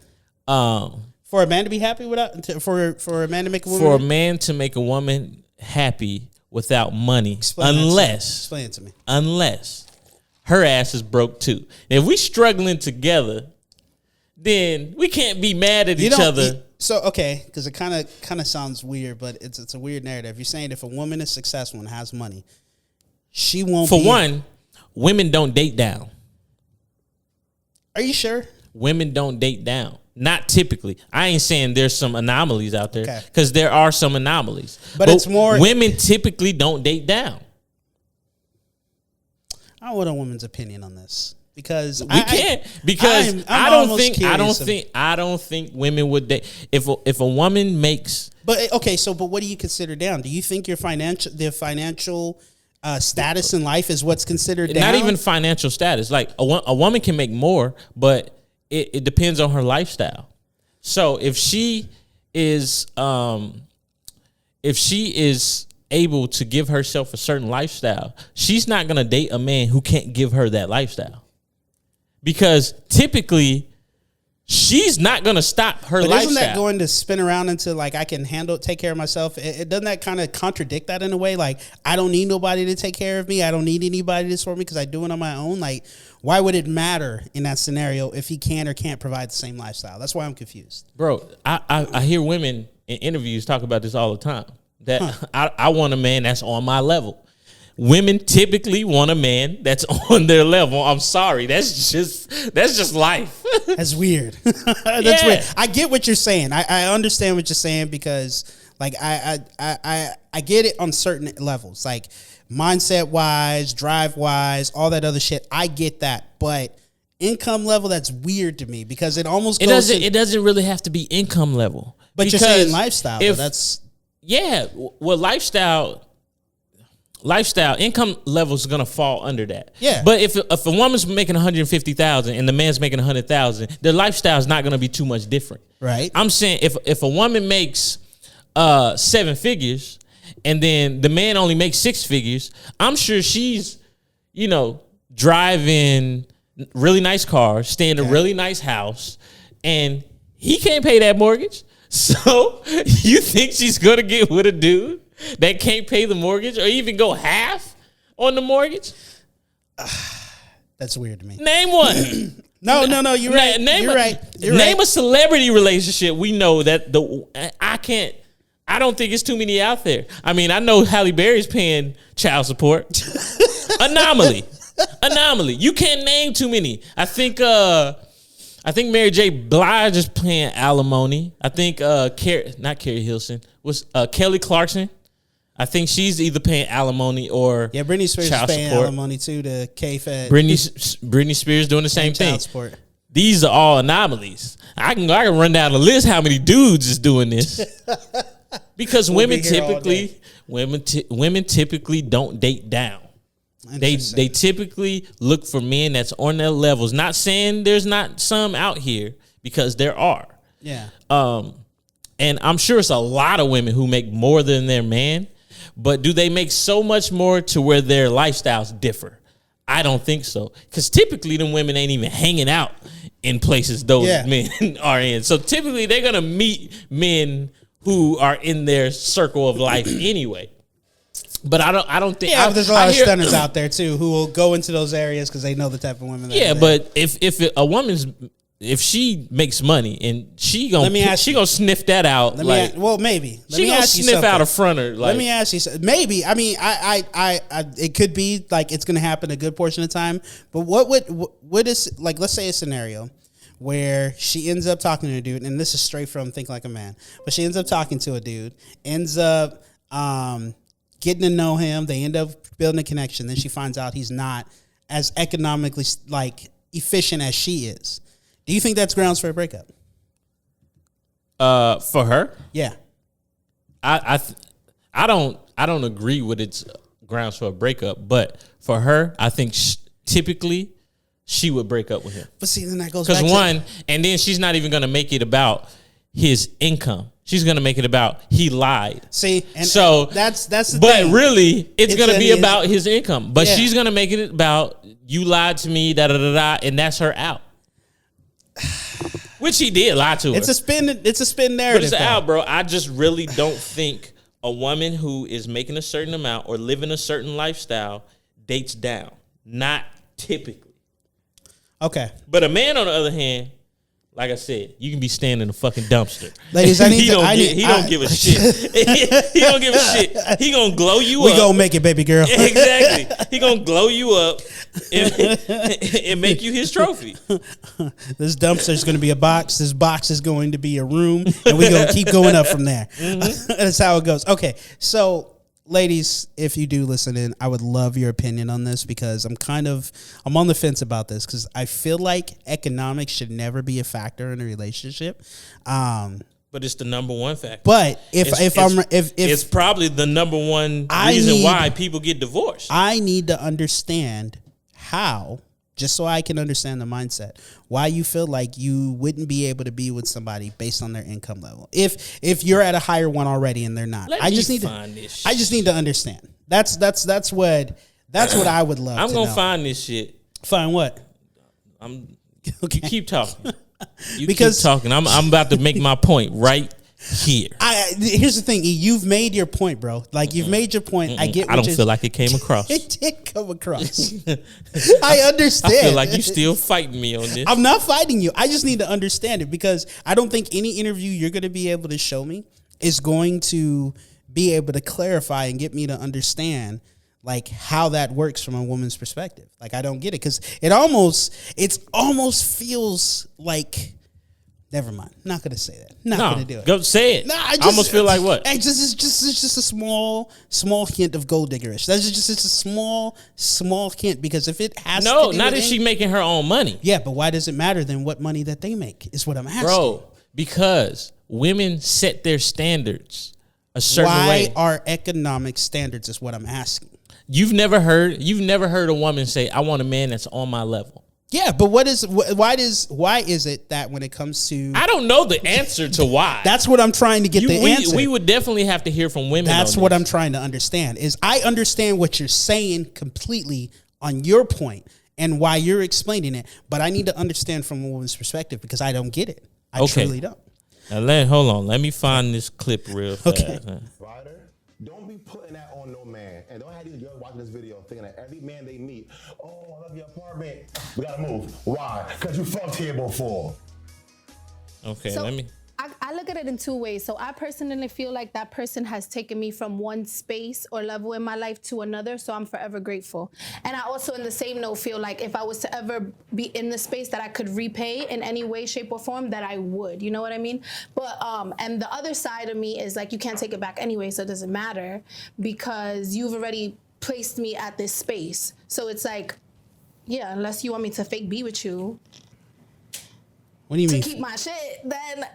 For a man to be happy without, for a man to make a woman, for a man to make a woman happy without money, explain it to me. Unless her ass is broke too. If we struggling together, then we can't be mad at each other. Because it kind of sounds weird, but it's a weird narrative. You're saying if a woman is successful and has money, she won't. For one, women don't date down. Are you sure? Women don't date down. Not typically. I ain't saying there's some anomalies out there, because there are some anomalies. But it's more, women typically don't date down. I want a woman's opinion on this, because I don't think women would date if a woman makes. But what do you consider down? Do you think the financial status in life is what's considered down? Not even financial status. Like a woman can make more, but it depends on her lifestyle. So if she is able to give herself a certain lifestyle, she's not going to date a man who can't give her that lifestyle, because typically she's not going to stop her lifestyle. Isn't that going to spin around into like, I can take care of myself? It doesn't that kind of contradict that in a way? Like, I don't need nobody to take care of me. I don't need anybody to support me because I do it on my own. Like, why would it matter in that scenario if he can or can't provide the same lifestyle? That's why I'm confused. Bro, I hear women in interviews talk about this all the time. That I want a man that's on my level. Women typically want a man that's on their level. I'm sorry. That's just life. That's weird. That's weird. I get what you're saying. I understand what you're saying, because like I get it on certain levels. Like mindset wise, drive wise, all that other shit. I get that. But income level, that's weird to me, because it almost goes it doesn't really have to be income level. But you're saying lifestyle. Well, lifestyle income level is gonna fall under that. Yeah. But if a woman's making $150,000 and the man's making $100,000, their lifestyle is not gonna be too much different. Right. I'm saying if a woman makes 7 figures and then the man only makes 6 figures, I'm sure she's, driving really nice cars, staying in a really nice house, and he can't pay that mortgage. So you think she's gonna get with a dude that can't pay the mortgage or even go half on the mortgage? That's weird to me. Name one. No, you're right. Name a celebrity relationship we know that I don't think it's too many out there. I mean, I know Halle Berry's paying child support. Anomaly. You can't name too many. I think Mary J. Blige is paying alimony. I think not Carrie Hilson, was Kelly Clarkson. I think she's either paying alimony or Britney Spears is paying alimony too to K-Fed. Britney Spears doing the same thing. Child support. These are all anomalies. I can run down the list how many dudes is doing this. Because women typically don't date down. They typically look for men that's on their levels. Not saying there's not some out here, because there are. Yeah. And I'm sure it's a lot of women who make more than their man, but do they make so much more to where their lifestyles differ? I don't think so. Because typically them women ain't even hanging out in places those men are in. So typically they're going to meet men who are in their circle of life anyway. But I don't think. Yeah, but there's a lot of stunners out there too who will go into those areas because they know the type of women. Yeah, but if a woman's, if she makes money and she gonna sniff that out. Maybe she gonna sniff out a fronter. Like, let me ask you something. Maybe. I mean, I it could be like it's gonna happen a good portion of the time. But what is, like, let's say a scenario where she ends up talking to a dude, and this is straight from Think Like a Man, but she ends up talking to a dude, ends up getting to know him, they end up building a connection, then she finds out he's not as economically like efficient as she is. Do you think that's grounds for a breakup? For her? Yeah. I don't agree with its grounds for a breakup, but for her, I think typically she would break up with him. But see, then that goes back to and then she's not even going to make it about his income. She's going to make it about he lied. See, and so that's the but thing. Really, it's going to be about his income. But she's going to make it about you lied to me, and that's her out. Which he did lie to her. It's a spin narrative. But it's out, bro. I just really don't think a woman who is making a certain amount or living a certain lifestyle dates down. Not typically. Okay. But a man, on the other hand, like I said, you can be standing in a fucking dumpster. Ladies, he don't give a shit. He don't give a shit. He gonna glow you up. We gonna make it, baby girl. Exactly. He gonna glow you up and make you his trophy. This dumpster is gonna be a box. This box is going to be a room, and we gonna keep going up from there. Mm-hmm. That's how it goes. Okay, so ladies, if you do listen in, I would love your opinion on this because I'm on the fence about this because I feel like economics should never be a factor in a relationship. But it's the number one factor. But if it's probably the number one reason why people get divorced. I need to understand how, just so I can understand the mindset, why you feel like you wouldn't be able to be with somebody based on their income level. If you're at a higher one already and they're not, I just need to understand. That's what I would love. I'm gonna find this shit. Find what? You keep talking. Keep talking. I'm about to make my point right here. Here's the thing, E. You've made your point, bro. Like, you've made your point. I get. I don't feel like it came across. It did come across. I understand. I feel like you still fighting me on this. I'm not fighting you. I just need to understand it because I don't think any interview you're going to be able to show me is going to be able to clarify and get me to understand like how that works from a woman's perspective. Like, I don't get it because it almost feels like. Never mind. Not gonna say that. Not gonna do it. Go say it. I almost feel like what? It's just a small hint of gold diggerish. It's a small hint because if it has not if she making her own money. Yeah, but why does it matter then what money that they make is what I'm asking. Bro, because women set their standards a certain way. Why are economic standards is what I'm asking. You've never heard a woman say, I want a man that's on my level. Yeah, but why is it that when it comes to... I don't know the answer to why. That's what I'm trying to get the answer. We would definitely have to hear from women. That's what I'm trying to understand is I understand what you're saying completely on your point and why you're explaining it, but I need to understand from a woman's perspective because I don't get it. I truly don't. Now hold on. Let me find this clip real fast. Okay. Don't be putting that on no man. And don't have these girls watching this video thinking that every man they meet, oh, I love your apartment. We gotta move. Why? Because you fucked here before. Okay, so I look at it in two ways. So I personally feel like that person has taken me from one space or level in my life to another. So I'm forever grateful. And I also, in the same note, feel like if I was to ever be in the space that I could repay in any way, shape, or form, that I would. You know what I mean? But and the other side of me is like, you can't take it back anyway, so it doesn't matter because you've already placed me at this space. So it's like, yeah, unless you want me to fake be with you. What do you mean? To keep my shit, then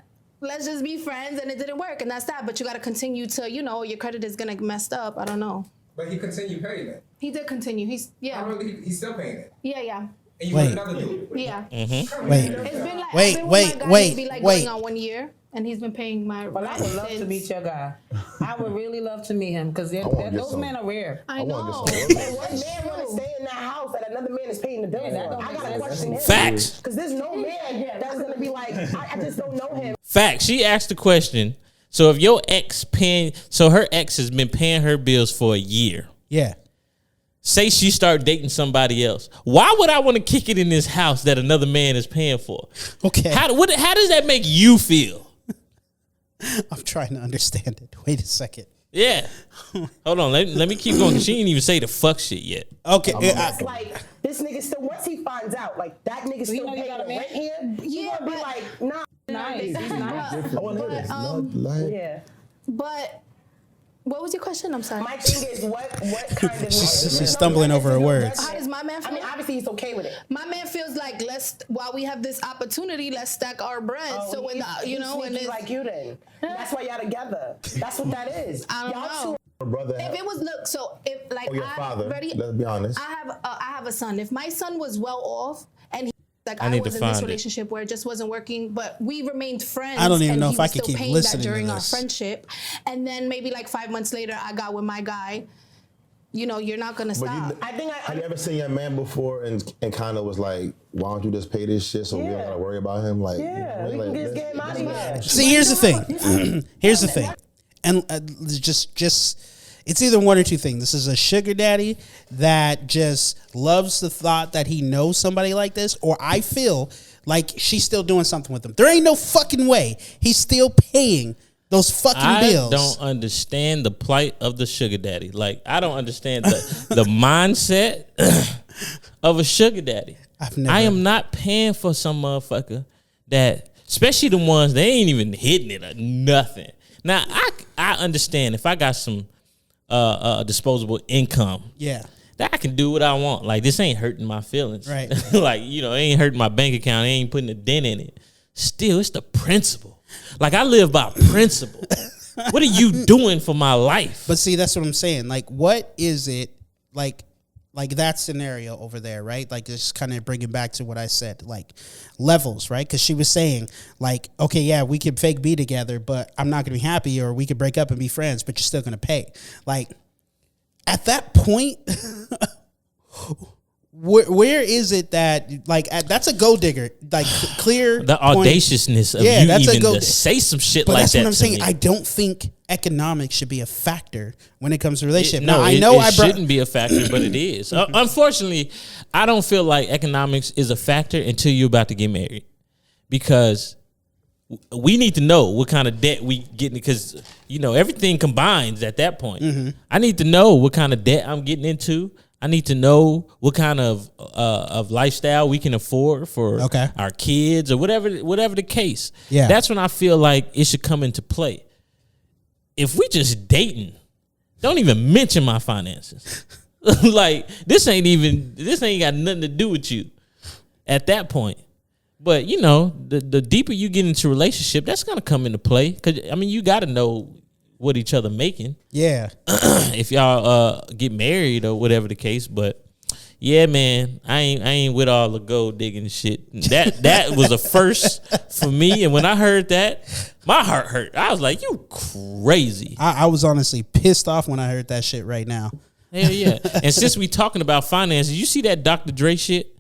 let's just be friends, and it didn't work, and that's that. But you got to continue to, your credit is gonna messed up. I don't know. But he continued paying it. He did continue. He's He's still paying it. Yeah. And you want another dude. Yeah. Mm-hmm. Wait. It's been like, Wait, I've been wait, with my guy, wait, it'd be like wait. going on 1 year, and he's been paying my Well, I would love to meet your guy. I would really love to meet him because those men are rare. I know. Wanna That's get some One man want to stay in that house that another man is paying the bill that for. don't I make got to sense. question him. Facts. Because there's no man that's going to be like, I just don't know him. Facts. She asked the question. So if your her ex has been paying her bills for a year. Yeah. Say she start dating somebody else. Why would I want to kick it in this house that another man is paying for? Okay. How does that make you feel? I'm trying to understand it. Wait a second. Yeah. Hold on. Let me keep going. She didn't even say the fuck shit yet. Okay. It's like, this nigga still, once he finds out, like, that nigga still know you paying got a the man? rent here, he Yeah, gonna be but- like, nah. Nice. He's nice. I want to hear this. Yeah. But what was your question? I'm sorry. My thing is, what kind of She's stumbling over her words. How does my man feel? I mean, obviously he's okay with it. My man feels like while we have this opportunity, let's stack our bread. Oh, so when when it's it's like you then. That's why y'all together. That's what that is. I don't Y'all know. Her brother. If it was Or your father, let's be honest. I have a son. If my son was well off and I need to was in find this it. relationship where it just wasn't working, but we remained friends. I don't even and know he if I was could still keep paying listening to that during our this. friendship, and then maybe like 5 months later, I got with my guy. You're not gonna stop. I think Have you ever seen your man before and kind of was like, why don't you just pay this shit so we don't gotta worry about him? Like, yeah, we like, can just this- get him out of here. See, here's the thing. Here's the thing. And just it's either one or two things. This is a sugar daddy that just loves the thought that he knows somebody like this, or I feel like she's still doing something with him. There ain't no fucking way he's still paying those fucking bills. I don't understand the plight of the sugar daddy. Like, I don't understand the mindset of a sugar daddy. I am not paying for some motherfucker that, especially the ones, they ain't even hitting it or nothing. Now, I understand if I got some disposable income. Yeah. That I can do what I want. Like, this ain't hurting my feelings. Right. Like, it ain't hurting my bank account. It ain't putting a dent in it. Still, it's the principle. Like, I live by principle. What are you doing for my life? But see, that's what I'm saying. Like, what is it like that scenario over there, right? Like, just kind of bringing back to what I said, like levels, right? Because she was saying, like, okay, yeah, we could fake be together, but I'm not going to be happy, or we could break up and be friends, but you're still going to pay. Like, at that point, where is it that, like, that's a gold digger, like, clear The point. audaciousness of Yeah, you that's a even go- to say some shit But like that's that what I'm to saying. me. I don't think economics should be a factor when it comes to relationship. No, now, I it know I brought. shouldn't be a factor, but it is. Unfortunately, I don't feel like economics is a factor until you're about to get married, because we need to know what kind of debt we get, because everything combines at that point. Mm-hmm. I need to know what kind of debt I'm getting into. I need to know what kind of lifestyle we can afford for our kids, or whatever the case. Yeah. That's when I feel like it should come into play. If we just dating, don't even mention my finances. Like, this ain't got nothing to do with you at that point. But the deeper you get into a relationship, that's gonna come into play, because you got to know what each other making. Yeah. If y'all get married or whatever the case. But yeah, man, I ain't with all the gold digging shit. That was a first for me, and when I heard that, my heart hurt. I was like, you crazy. I was honestly pissed off when I heard that shit right now. Hell yeah. And since we talking about finances, you see that Dr. Dre shit?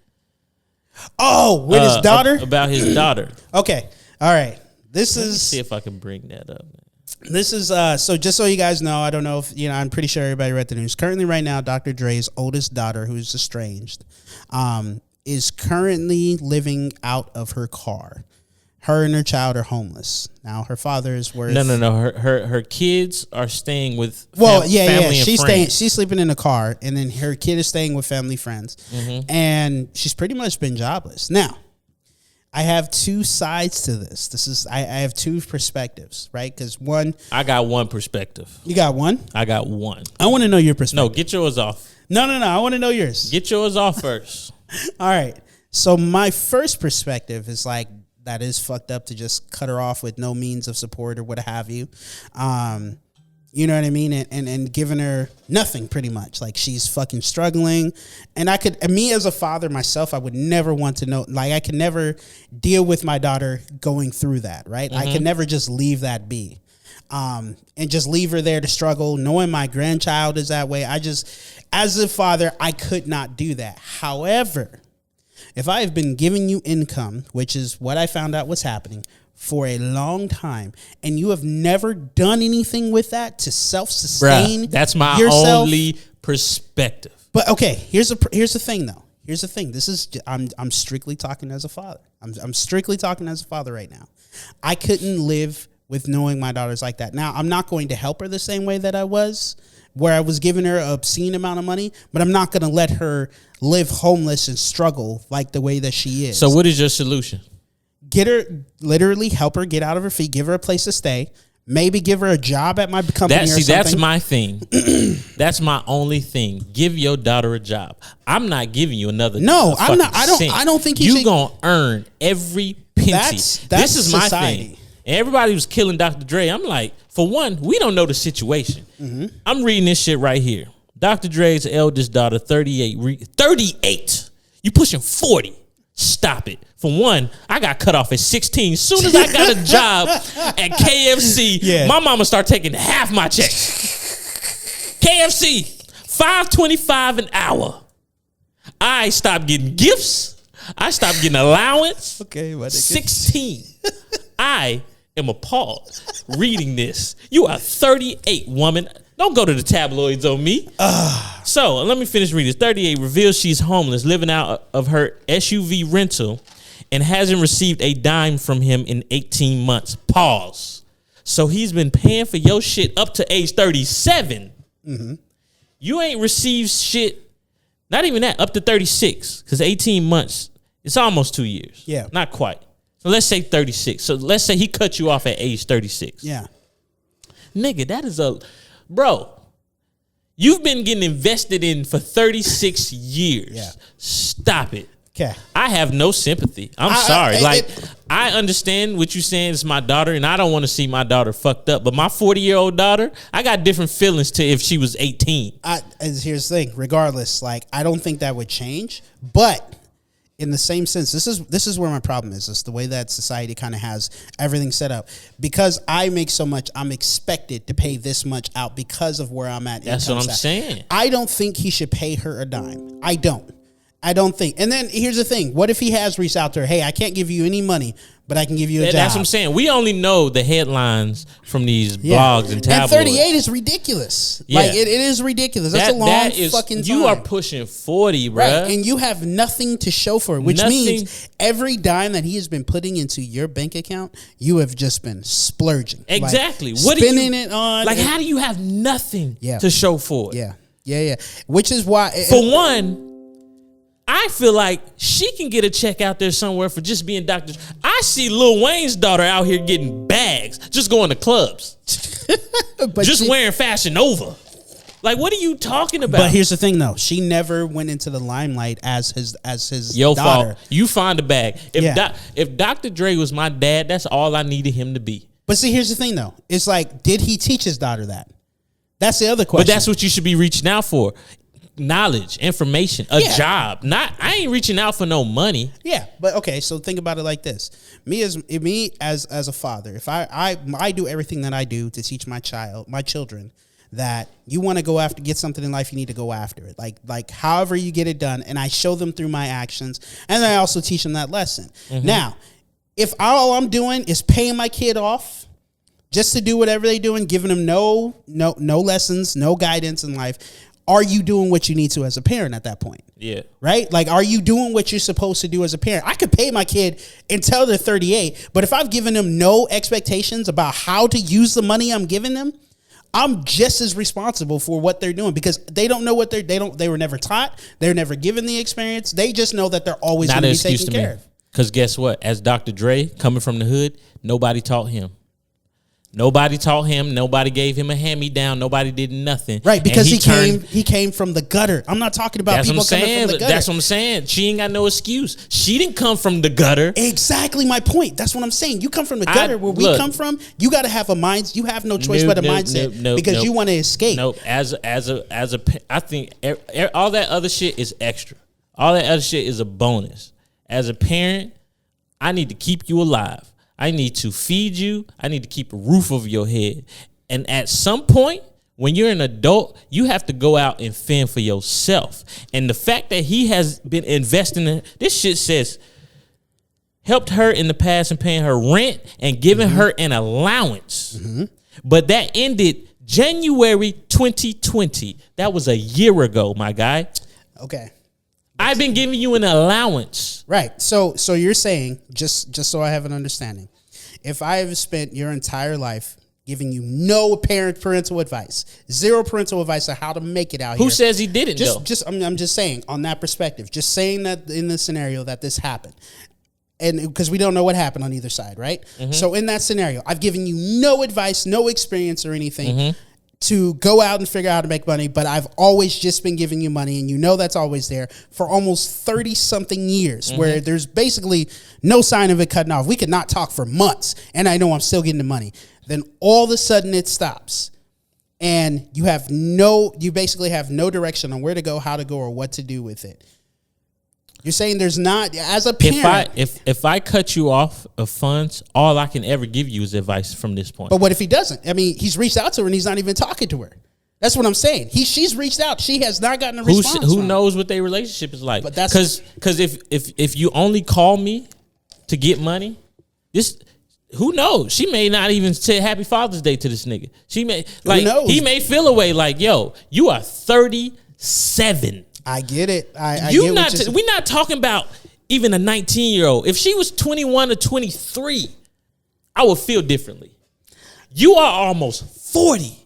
Oh, with his daughter? About his daughter. Okay. All right. This Let me is see if I can bring that up. This is so just so you guys know, I don't know if I'm pretty sure everybody read the news. Currently right now, Dr. Dre's oldest daughter, who's estranged, is currently living out of her car. Her and her child are homeless. Now her father is worth No. Her kids are staying with family and she's friends. she's sleeping in a car, and then her kid is staying with family friends. Mm-hmm. And she's pretty much been jobless. Now, I have two sides to this. I have two perspectives, right? Because one, I got one perspective. You got one? I got one. I want to know your perspective. No, get yours off. No. I want to know yours. Get yours off first. All right. So my first perspective is like, that is fucked up to just cut her off with no means of support or what have you. You know what I mean? And giving her nothing pretty much. Like she's fucking struggling. And me as a father myself, I would never want to know, like I could never deal with my daughter going through that, right? I could never just leave that be. And just leave her there to struggle, knowing my grandchild is that way. As a father, I could not do that. However, if I have been giving you income, which is what I found out was happening, for a long time, and you have never done anything with that to self-sustain, that's my only perspective. But okay, here's the thing though. Here's the thing. This is I'm strictly talking as a father. I'm strictly talking as a father right now. I couldn't live with knowing my daughter's like that. Now, I'm not going to help her the same way that I was, where I was giving her an obscene amount of money, but I'm not going to let her live homeless and struggle like the way that she is. So what is your solution? Get her, literally help her get out of her feet, give her a place to stay, maybe give her a job at my company or something. That's my thing. That's my only thing. Give your daughter a job. I'm not giving you another. No, I'm not. I don't think you gonna earn every penny. That's this is society. My thing. And everybody was killing Dr. Dre. I'm like, for one, we don't know the situation. I'm reading this shit right here. Dr. Dre's eldest daughter, 38. 38. You pushing 40. Stop it. For one, I got cut off at 16. As soon as I got a job at KFC, my mama started taking half my check. KFC, $5.25 an hour. I stopped getting gifts. I stopped getting allowance. Okay, 16. I am appalled reading this. You are 38, woman. Don't go to the tabloids on me. So let me finish reading this. 38 reveals she's homeless, living out of her SUV rental, and hasn't received a dime from him in 18 months. Pause. So he's been paying for your shit up to age 37. You ain't received shit, not even that, up to 36, because 18 months, it's almost 2 years. Yeah. Not quite. So let's say 36. So let's say he cut you off at age 36. Yeah. Nigga, that is bro, you've been getting invested in for 36 years. Yeah. Stop it. Okay. I have no sympathy. I'm sorry. I understand what you're saying. It's my daughter, and I don't want to see my daughter fucked up. But my 40-year-old daughter, I got different feelings to if she was 18. Here's the thing. Regardless, like I don't think that would change. But in the same sense, this is where my problem is. It's the way that society kind of has everything set up. Because I make so much, I'm expected to pay this much out because of where I'm at. That's what I'm saying. I don't think he should pay her a dime. I don't think. And then here's the thing. What if he has reached out to her? Hey, I can't give you any money, but I can give you a job. That's what I'm saying. We only know the headlines from these blogs and tabloids. And 38 is ridiculous. Yeah. Like it is ridiculous. That's a long fucking time. You are pushing 40, bro. Right. And you have nothing to show for it, which means every dime that he has been putting into your bank account, you have just been splurging. Exactly. Like, what spending it on. Like, how do you have nothing to show for it? Yeah. Which is why. For one, I feel like she can get a check out there somewhere for just being Dr. I see Lil Wayne's daughter out here getting bags, just going to clubs, just wearing Fashion Nova. Like, what are you talking about? But here's the thing, though. She never went into the limelight as his Your daughter. Fault. You find a bag. If Dr. Dre was my dad, that's all I needed him to be. But see, here's the thing, though. It's like, did he teach his daughter that? That's the other question. But that's what you should be reaching out for. Knowledge, information, a job. I ain't reaching out for no money. Yeah, but okay, so think about it like this. Me as a father, if I do everything that I do to teach my children that you want to go after, get something in life, you need to go after it. Like however you get it done, and I show them through my actions, and I also teach them that lesson. Now, if all I'm doing is paying my kid off just to do whatever they're doing, giving them no lessons, no guidance in life, are you doing what you need to as a parent at that point? Yeah. Right? Like, are you doing what you're supposed to do as a parent? I could pay my kid until they're 38, but if I've given them no expectations about how to use the money I'm giving them, I'm just as responsible for what they're doing because they don't know what they were never taught. They're never given the experience. They just know that they're always going to be taken care of. Because guess what? As Dr. Dre, coming from the hood, nobody taught him. Nobody taught him. Nobody gave him a hand-me-down. Nobody did nothing. Right, because he came from the gutter. I'm not talking about people coming from the gutter. That's what I'm saying. She ain't got no excuse. She didn't come from the gutter. Exactly my point. That's what I'm saying. You come from the gutter. Where we come from, you got to have a mind. You have no choice but a mindset because you want to escape. Nope. I think all that other shit is extra. All that other shit is a bonus. As a parent, I need to keep you alive. I need to feed you. I need to keep a roof over your head. And at some point, when you're an adult, you have to go out and fend for yourself. And the fact that he has been investing in this shit says helped her in the past in paying her rent and giving her an allowance. But that ended January 2020. That was a year ago, my guy. Okay. I've been giving you an allowance. Right. So you're saying, just so I have an understanding, if I have spent your entire life giving you no parental advice, zero parental advice on how to make it out here. Who says he didn't, though? I'm just saying, on that perspective, just saying that in the scenario that this happened. And because we don't know what happened on either side, right? So in that scenario, I've given you no advice, no experience or anything to go out and figure out how to make money, but I've always just been giving you money, and you know that's always there for almost 30-something years, where there's basically no sign of it cutting off. We could not talk for months, and I know I'm still getting the money. Then all of a sudden it stops, and you basically have no direction on where to go, how to go, or what to do with it. You're saying there's not, as a parent. If I cut you off of funds, all I can ever give you is advice from this point. But what if he doesn't? I mean, he's reached out to her and he's not even talking to her. That's what I'm saying. She's reached out. She has not gotten a response. Who knows what their relationship is like? But that's because if you only call me to get money, who knows? She may not even say Happy Father's Day to this nigga. She may he may feel away like, yo, you are 37. I get it. We're not talking about even a 19-year-old. If she was 21 or 23, I would feel differently. You are almost 40.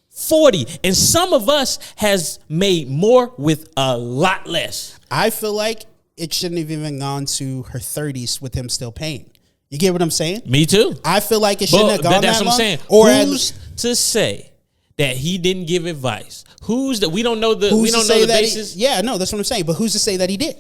40. And some of us has made more with a lot less. I feel like it shouldn't have even gone to her 30s with him still paying. You get what I'm saying? Me too. I feel like it shouldn't have gone that's that what long. I'm saying. Or who's to say that he didn't give advice? We don't know the basis. That's what I'm saying. But who's to say that he did?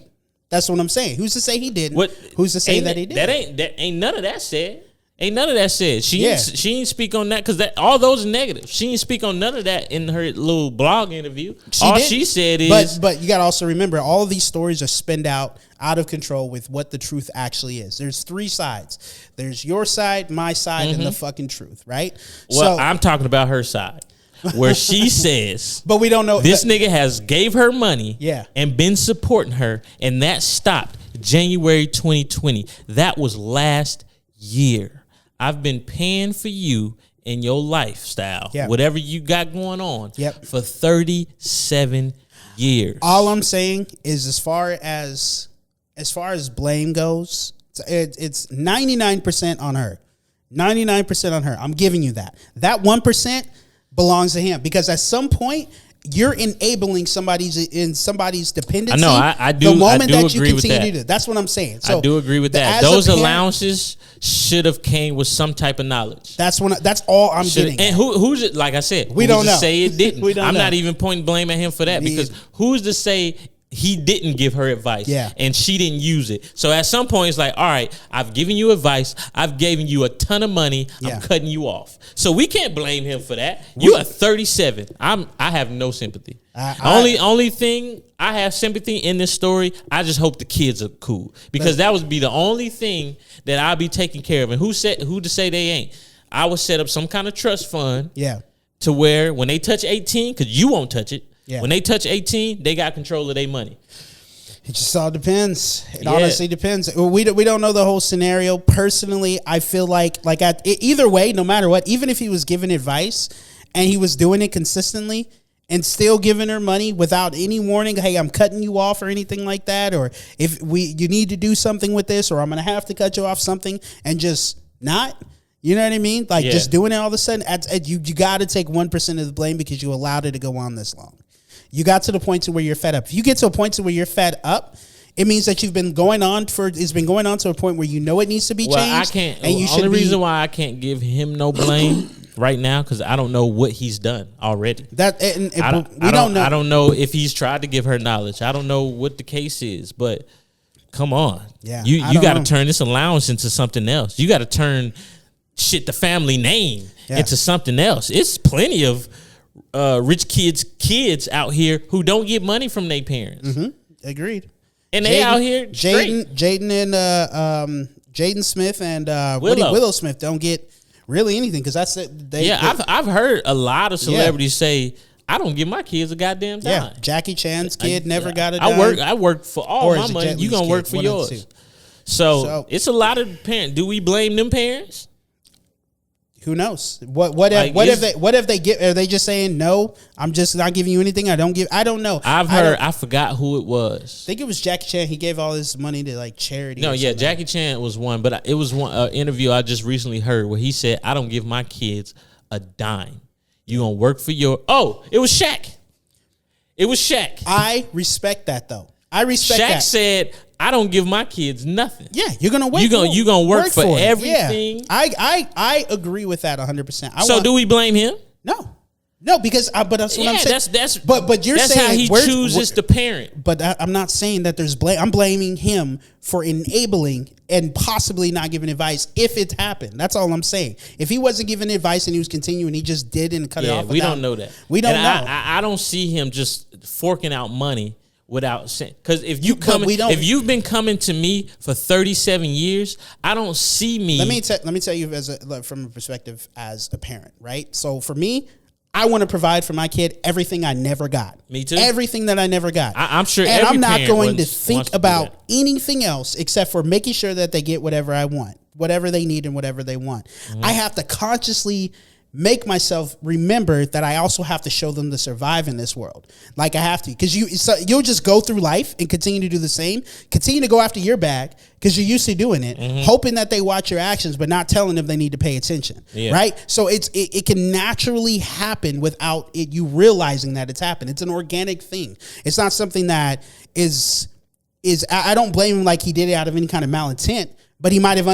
That's what I'm saying. Who's to say he didn't? Who's to say that he did? That ain't none of that said. Ain't none of that said. She ain't speak on that because all those are negative. She ain't speak on none of that in her little blog interview. She said is, but you got to also remember, all of these stories are spinned out of control with what the truth actually is. There's three sides. There's your side, my side, and the fucking truth, right? Well, I'm talking about her side. Where she says, but we don't know, this nigga has gave her money and been supporting her, and that stopped January 2020. That was last year. I've been paying for you in your lifestyle, whatever you got going on, for 37 years. All I'm saying is, as far as blame goes, it's 99% on her. 99% on her. I'm giving you that. That 1% belongs to him, because at some point you're enabling somebody's dependency. I know. I do. The moment I do that you agree continue with that. to do that's what I'm saying. So I do agree with that. Those allowances should have came with some type of knowledge. That's all I'm getting. And who's it? Like I said, we don't know. Say it didn't. We don't I'm know. not even pointing blame at him for that, because who's to say he didn't give her advice and she didn't use it? So at some point it's like, all right, I've given you advice, I've given you a ton of money, I'm cutting you off. So we can't blame him for that. You are 37. I have no sympathy. Only thing I have sympathy in this story, I just hope the kids are cool, because that would be the only thing that I'll be taking care of. And who to say they ain't? I would set up some kind of trust fund to where when they touch 18, because you won't touch it, when they touch 18, they got control of their money. It just all depends. It honestly depends. We don't know the whole scenario. Personally, I feel like either way, no matter what, even if he was giving advice and he was doing it consistently and still giving her money without any warning, hey, I'm cutting you off or anything like that, or if you need to do something with this, or I'm going to have to cut you off something, and just not, you know what I mean? Like just doing it all of a sudden, you got to take 1% of the blame because you allowed it to go on this long. You got to the point to where you're fed up. If you get to a point to where you're fed up, It means that it's been going on to a point where you know it needs to be changed. I can't. And you the only reason why I can't give him no blame right now because I don't know what he's done already. We don't know. I don't know if he's tried to give her knowledge. I don't know what the case is, but come on. Yeah, you got to turn this allowance into something else. You got to turn the family name into something else. It's plenty of rich kids out here who don't get money from their parents. Mm-hmm. Agreed. And they out here Jaden and Jaden Smith and Willow Smith don't get really anything because that's it. I've heard a lot of celebrities say, I don't give my kids a goddamn dime. Yeah, Jackie Chan's kid never got a dime. I work for all my money. You gonna work for yours. So it's a lot of parents. Do we blame them parents? Who knows? What if they get? Are they just saying no? I'm just not giving you anything. I don't know. I forgot who it was. I think it was Jackie Chan. He gave all his money to like charity. No, yeah, Jackie Chan was one, but it was one interview I just recently heard where he said, "I don't give my kids a dime. You gonna work for your." Oh, it was Shaq. It was Shaq. I respect that though. Shaq that. Said, I don't give my kids nothing. Yeah, you're gonna work. You gonna work for everything. Yeah. I agree with that 100%. So do we blame him? No, because but that's what I'm saying. But you're that's saying how he chooses to parent. But I'm not saying that there's blame. I'm blaming him for enabling and possibly not giving advice if it happened. That's all I'm saying. If he wasn't giving advice and he was continuing, he just did and cut it off. We don't know that. We don't know. I don't see him just forking out money without saying, because if you've been coming to me for 37 years, I don't see me. Let me tell you from a perspective as a parent, right? So for me, I want to provide for my kid everything I never got. Me too. Everything that I never got. I'm sure. And I'm not going to think about anything else except for making sure that they get whatever I want, whatever they need and whatever they want. Mm-hmm. I have to consciously make myself remember that I also have to show them to survive in this world. Like I have to, because you'll just go through life and continue to do the same, continue to go after your bag because you're used to doing it, hoping that they watch your actions, but not telling them they need to pay attention. Yeah. Right. So it can naturally happen without you realizing that it's happened. It's an organic thing. It's not something that is I don't blame him like he did it out of any kind of malintent, but he might have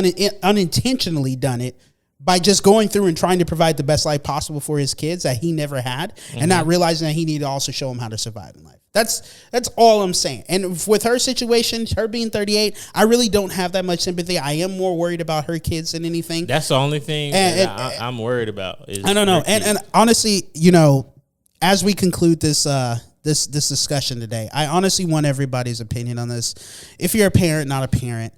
unintentionally done it by just going through and trying to provide the best life possible for his kids that he never had, and not realizing that he needed to also show them how to survive in life. That's all I'm saying. And with her situation, her being 38, I really don't have that much sympathy. I am more worried about her kids than anything. That's the only thing I'm worried about. I don't know. And honestly, as we conclude this discussion today, I honestly want everybody's opinion on this. If you're a parent, not a parent,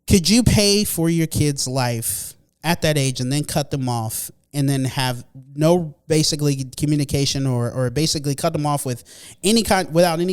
could you pay for your kid's life at that age and then cut them off and then have no basically communication or basically cut them off without any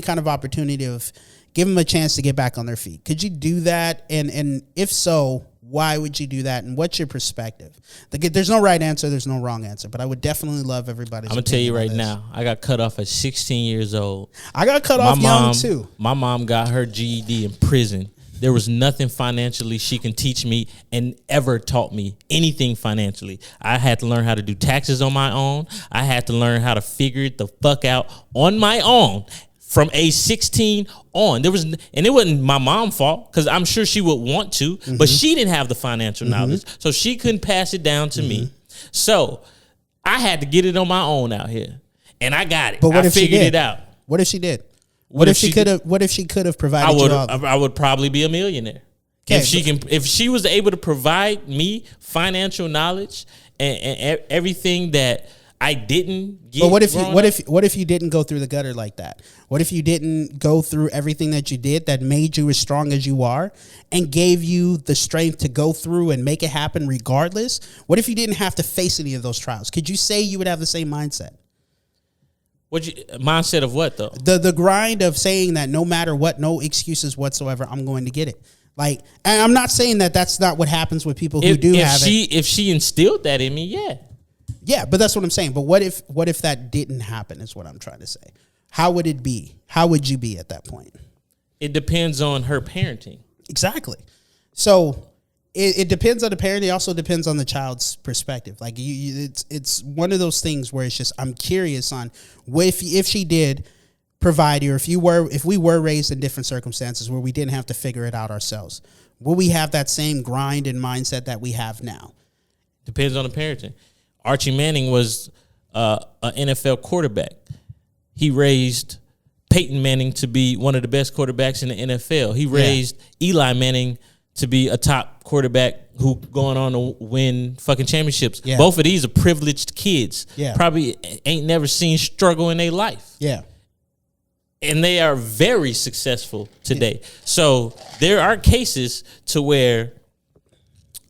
kind of opportunity of give them a chance to get back on their feet? Could you do that? And if so, why would you do that? And what's your perspective? There's no right answer. There's no wrong answer, but I would definitely love everybody's opinion. I'm going to tell you right now, I got cut off at 16 years old. I got cut off young too. My mom got her GED in prison. There was nothing financially she can teach me and ever taught me anything financially. I had to learn how to do taxes on my own. I had to learn how to figure it the fuck out on my own from age 16 on. And it wasn't my mom's fault because I'm sure she would want to, but she didn't have the financial knowledge, so she couldn't pass it down to me. So I had to get it on my own out here, and I got it. But what I if she figured did? it out. What if she did? What if she could have? What if she could have provided you all? I would probably be a millionaire. Okay, if she was able to provide me financial knowledge and everything that I didn't get. But what if you didn't go through the gutter like that? What if you didn't go through everything that you did that made you as strong as you are and gave you the strength to go through and make it happen regardless? What if you didn't have to face any of those trials? Could you say you would have the same mindset? Mindset of what though? The grind of saying that no matter what, no excuses whatsoever, I'm going to get it. Like, and I'm not saying that that's not what happens with people who have it. If she instilled that in me, yeah. Yeah, but that's what I'm saying. But what if that didn't happen is what I'm trying to say. How would it be? How would you be at that point? It depends on her parenting. Exactly. So it depends on the parent. It also depends on the child's perspective. Like it's one of those things where it's just, I'm curious on if she did provide you, if we were raised in different circumstances where we didn't have to figure it out ourselves, will we have that same grind and mindset that we have now? Depends on the parenting. Archie Manning was an NFL quarterback. He raised Peyton Manning to be one of the best quarterbacks in the NFL. He raised Eli Manning to be a top quarterback who going on to win fucking championships. Yeah. Both of these are privileged kids. Yeah. Probably ain't never seen struggle in their life. Yeah. And they are very successful today. Yeah. So there are cases to where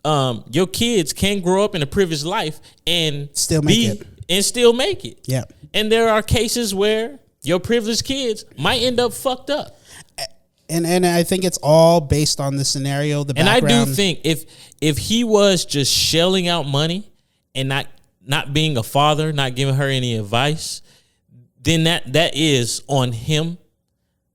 your kids can grow up in a privileged life and still make it. Yeah. And there are cases where your privileged kids might end up fucked up. And I think it's all based on the scenario, the background. And I do think if he was just shelling out money and not being a father, not giving her any advice, then that is on him,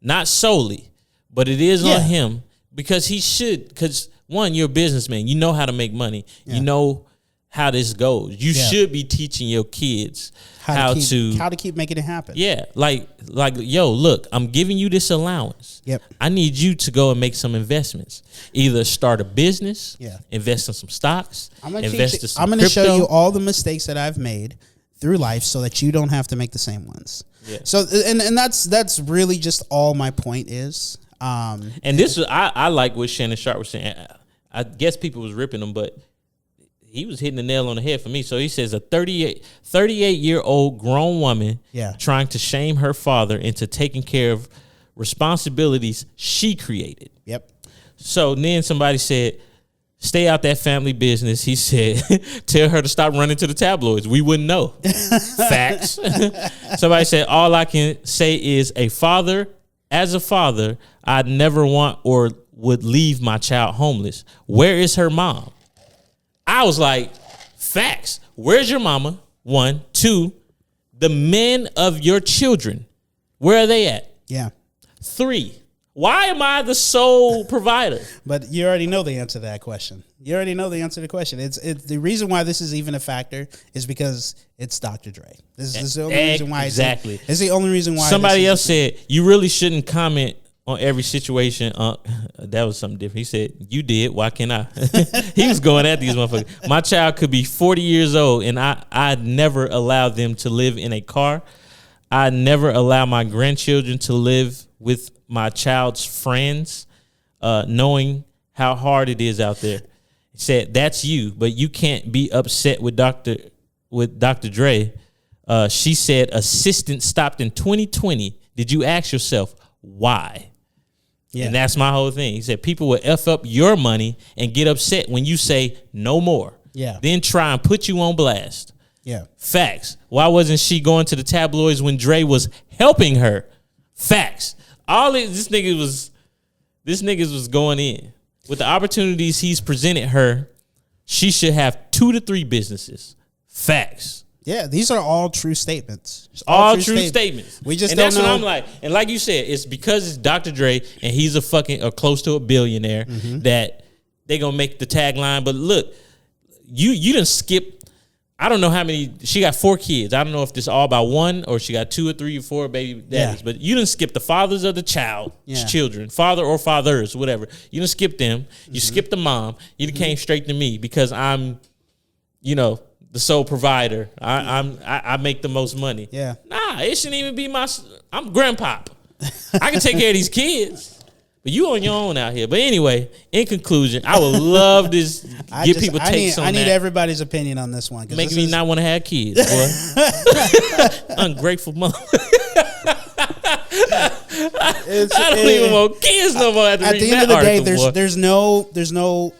not solely, but it is on him because he should. Because one, you're a businessman, you know how to make money, you know how this goes. You should be teaching your kids how to keep making it happen. Yeah, like yo, look, I'm giving you this allowance. Yep. I need you to go and make some investments. Either start a business, invest in some stocks, invest in some I'm going to show you all the mistakes that I've made through life so that you don't have to make the same ones. Yeah. So and that's really just all my point is. And this was I like what Shannon Sharp was saying. I guess people was ripping him, but he was hitting the nail on the head for me. So he says a 38-year-old grown woman trying to shame her father into taking care of responsibilities she created. Yep. So then somebody said, stay out that family business. He said, tell her to stop running to the tabloids. We wouldn't know. Facts. Somebody said, all I can say is as a father, I'd never want or would leave my child homeless. Where is her mom? I was like, facts. Where's your mama? 1, 2, the men of your children. Where are they at? Yeah. 3, why am I the sole provider? But you already know the answer to that question. You already know the answer to the question. It's the reason why this is even a factor is because it's Dr. Dre. This is the only reason why. Exactly. It's the only reason why. Somebody else said, you really shouldn't comment on every situation. That was something different. He said, you did. Why can't I? He was going at these motherfuckers. My child could be 40 years old and I'd never allow them to live in a car. I'd never allow my grandchildren to live with my child's friends, knowing how hard it is out there. He said, that's you, but you can't be upset with Dr. Dre. She said, assistant stopped in 2020. Did you ask yourself why? Yeah. And that's my whole thing. He said, people will F up your money and get upset when you say no more. Yeah. Then try and put you on blast. Yeah. Facts. Why wasn't she going to the tabloids when Dre was helping her? Facts. This nigga was going in. With the opportunities he's presented her, she should have 2 to 3 businesses. Facts. Yeah, these are all true statements. All true statements. We just and don't that's know. what I'm like. And like you said, it's because it's Dr. Dre and he's a fucking close to a billionaire that they gonna make the tagline. But look, you didn't skip. I don't know how many. She got 4 kids. I don't know if this all by one or she got 2 or 3 or 4 baby daddies. Yeah. But you didn't skip the fathers of the children, father or fathers, whatever. You didn't skip them. You skipped the mom. You came straight to me because I'm, the sole provider. I make the most money. Yeah. Nah, it shouldn't even be I'm grandpop. I can take care of these kids. But you on your own out here. But anyway, in conclusion, I would love this. People takes on that. I need everybody's opinion on this one. Making me not want to have kids, boy. Ungrateful mother. I don't even want kids no more. At the end of the day, there's no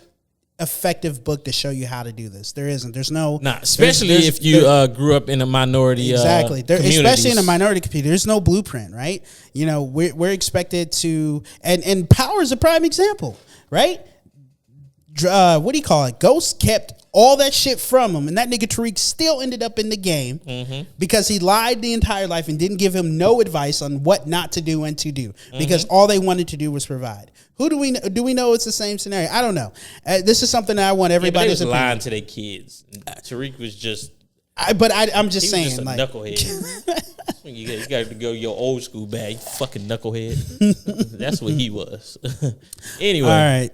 effective book to show you how to do this. There isn't. There's no. Nah, especially if you grew up in a minority. Exactly. Especially in a minority community, there's no blueprint, right? We're expected to, and Power is a prime example, right? What do you call it? Ghost kept all that shit from him, and that nigga Tariq still ended up in the game because he lied the entire life and didn't give him no advice on what not to do and to do because all they wanted to do was provide. Who do we know? It's the same scenario. I don't know. This is something that I want everybody's opinion. Lying to their kids. Tariq was just. I'm just saying, just a like knucklehead. You got to go your old school bag, you fucking knucklehead. That's what he was. Anyway. All right.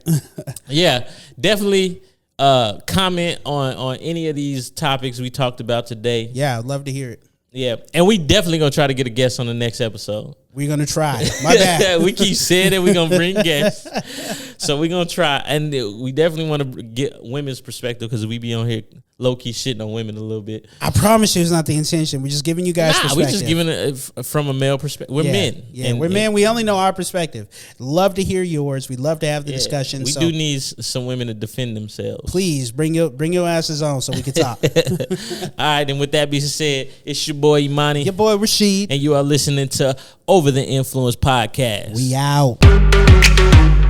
Yeah, definitely comment on any of these topics we talked about today. Yeah, I'd love to hear it. Yeah, and we definitely going to try to get a guest on the next episode. We're going to try. My bad. We keep saying that we're going to bring guests. So we're going to try. And we definitely want to get women's perspective because we be on here low-key shitting on women a little bit. I promise you it's not the intention. We're just giving you guys perspective. We're just giving it from a male perspective. We're men. Yeah, we're men. We only know our perspective. Love to hear yours. We'd love to have the discussion. We do need some women to defend themselves. Please bring your asses on so we can talk. All right, and with that being said, it's your boy Emani. Your boy Rasheed. And you are listening to Over the Influence Podcast. We out.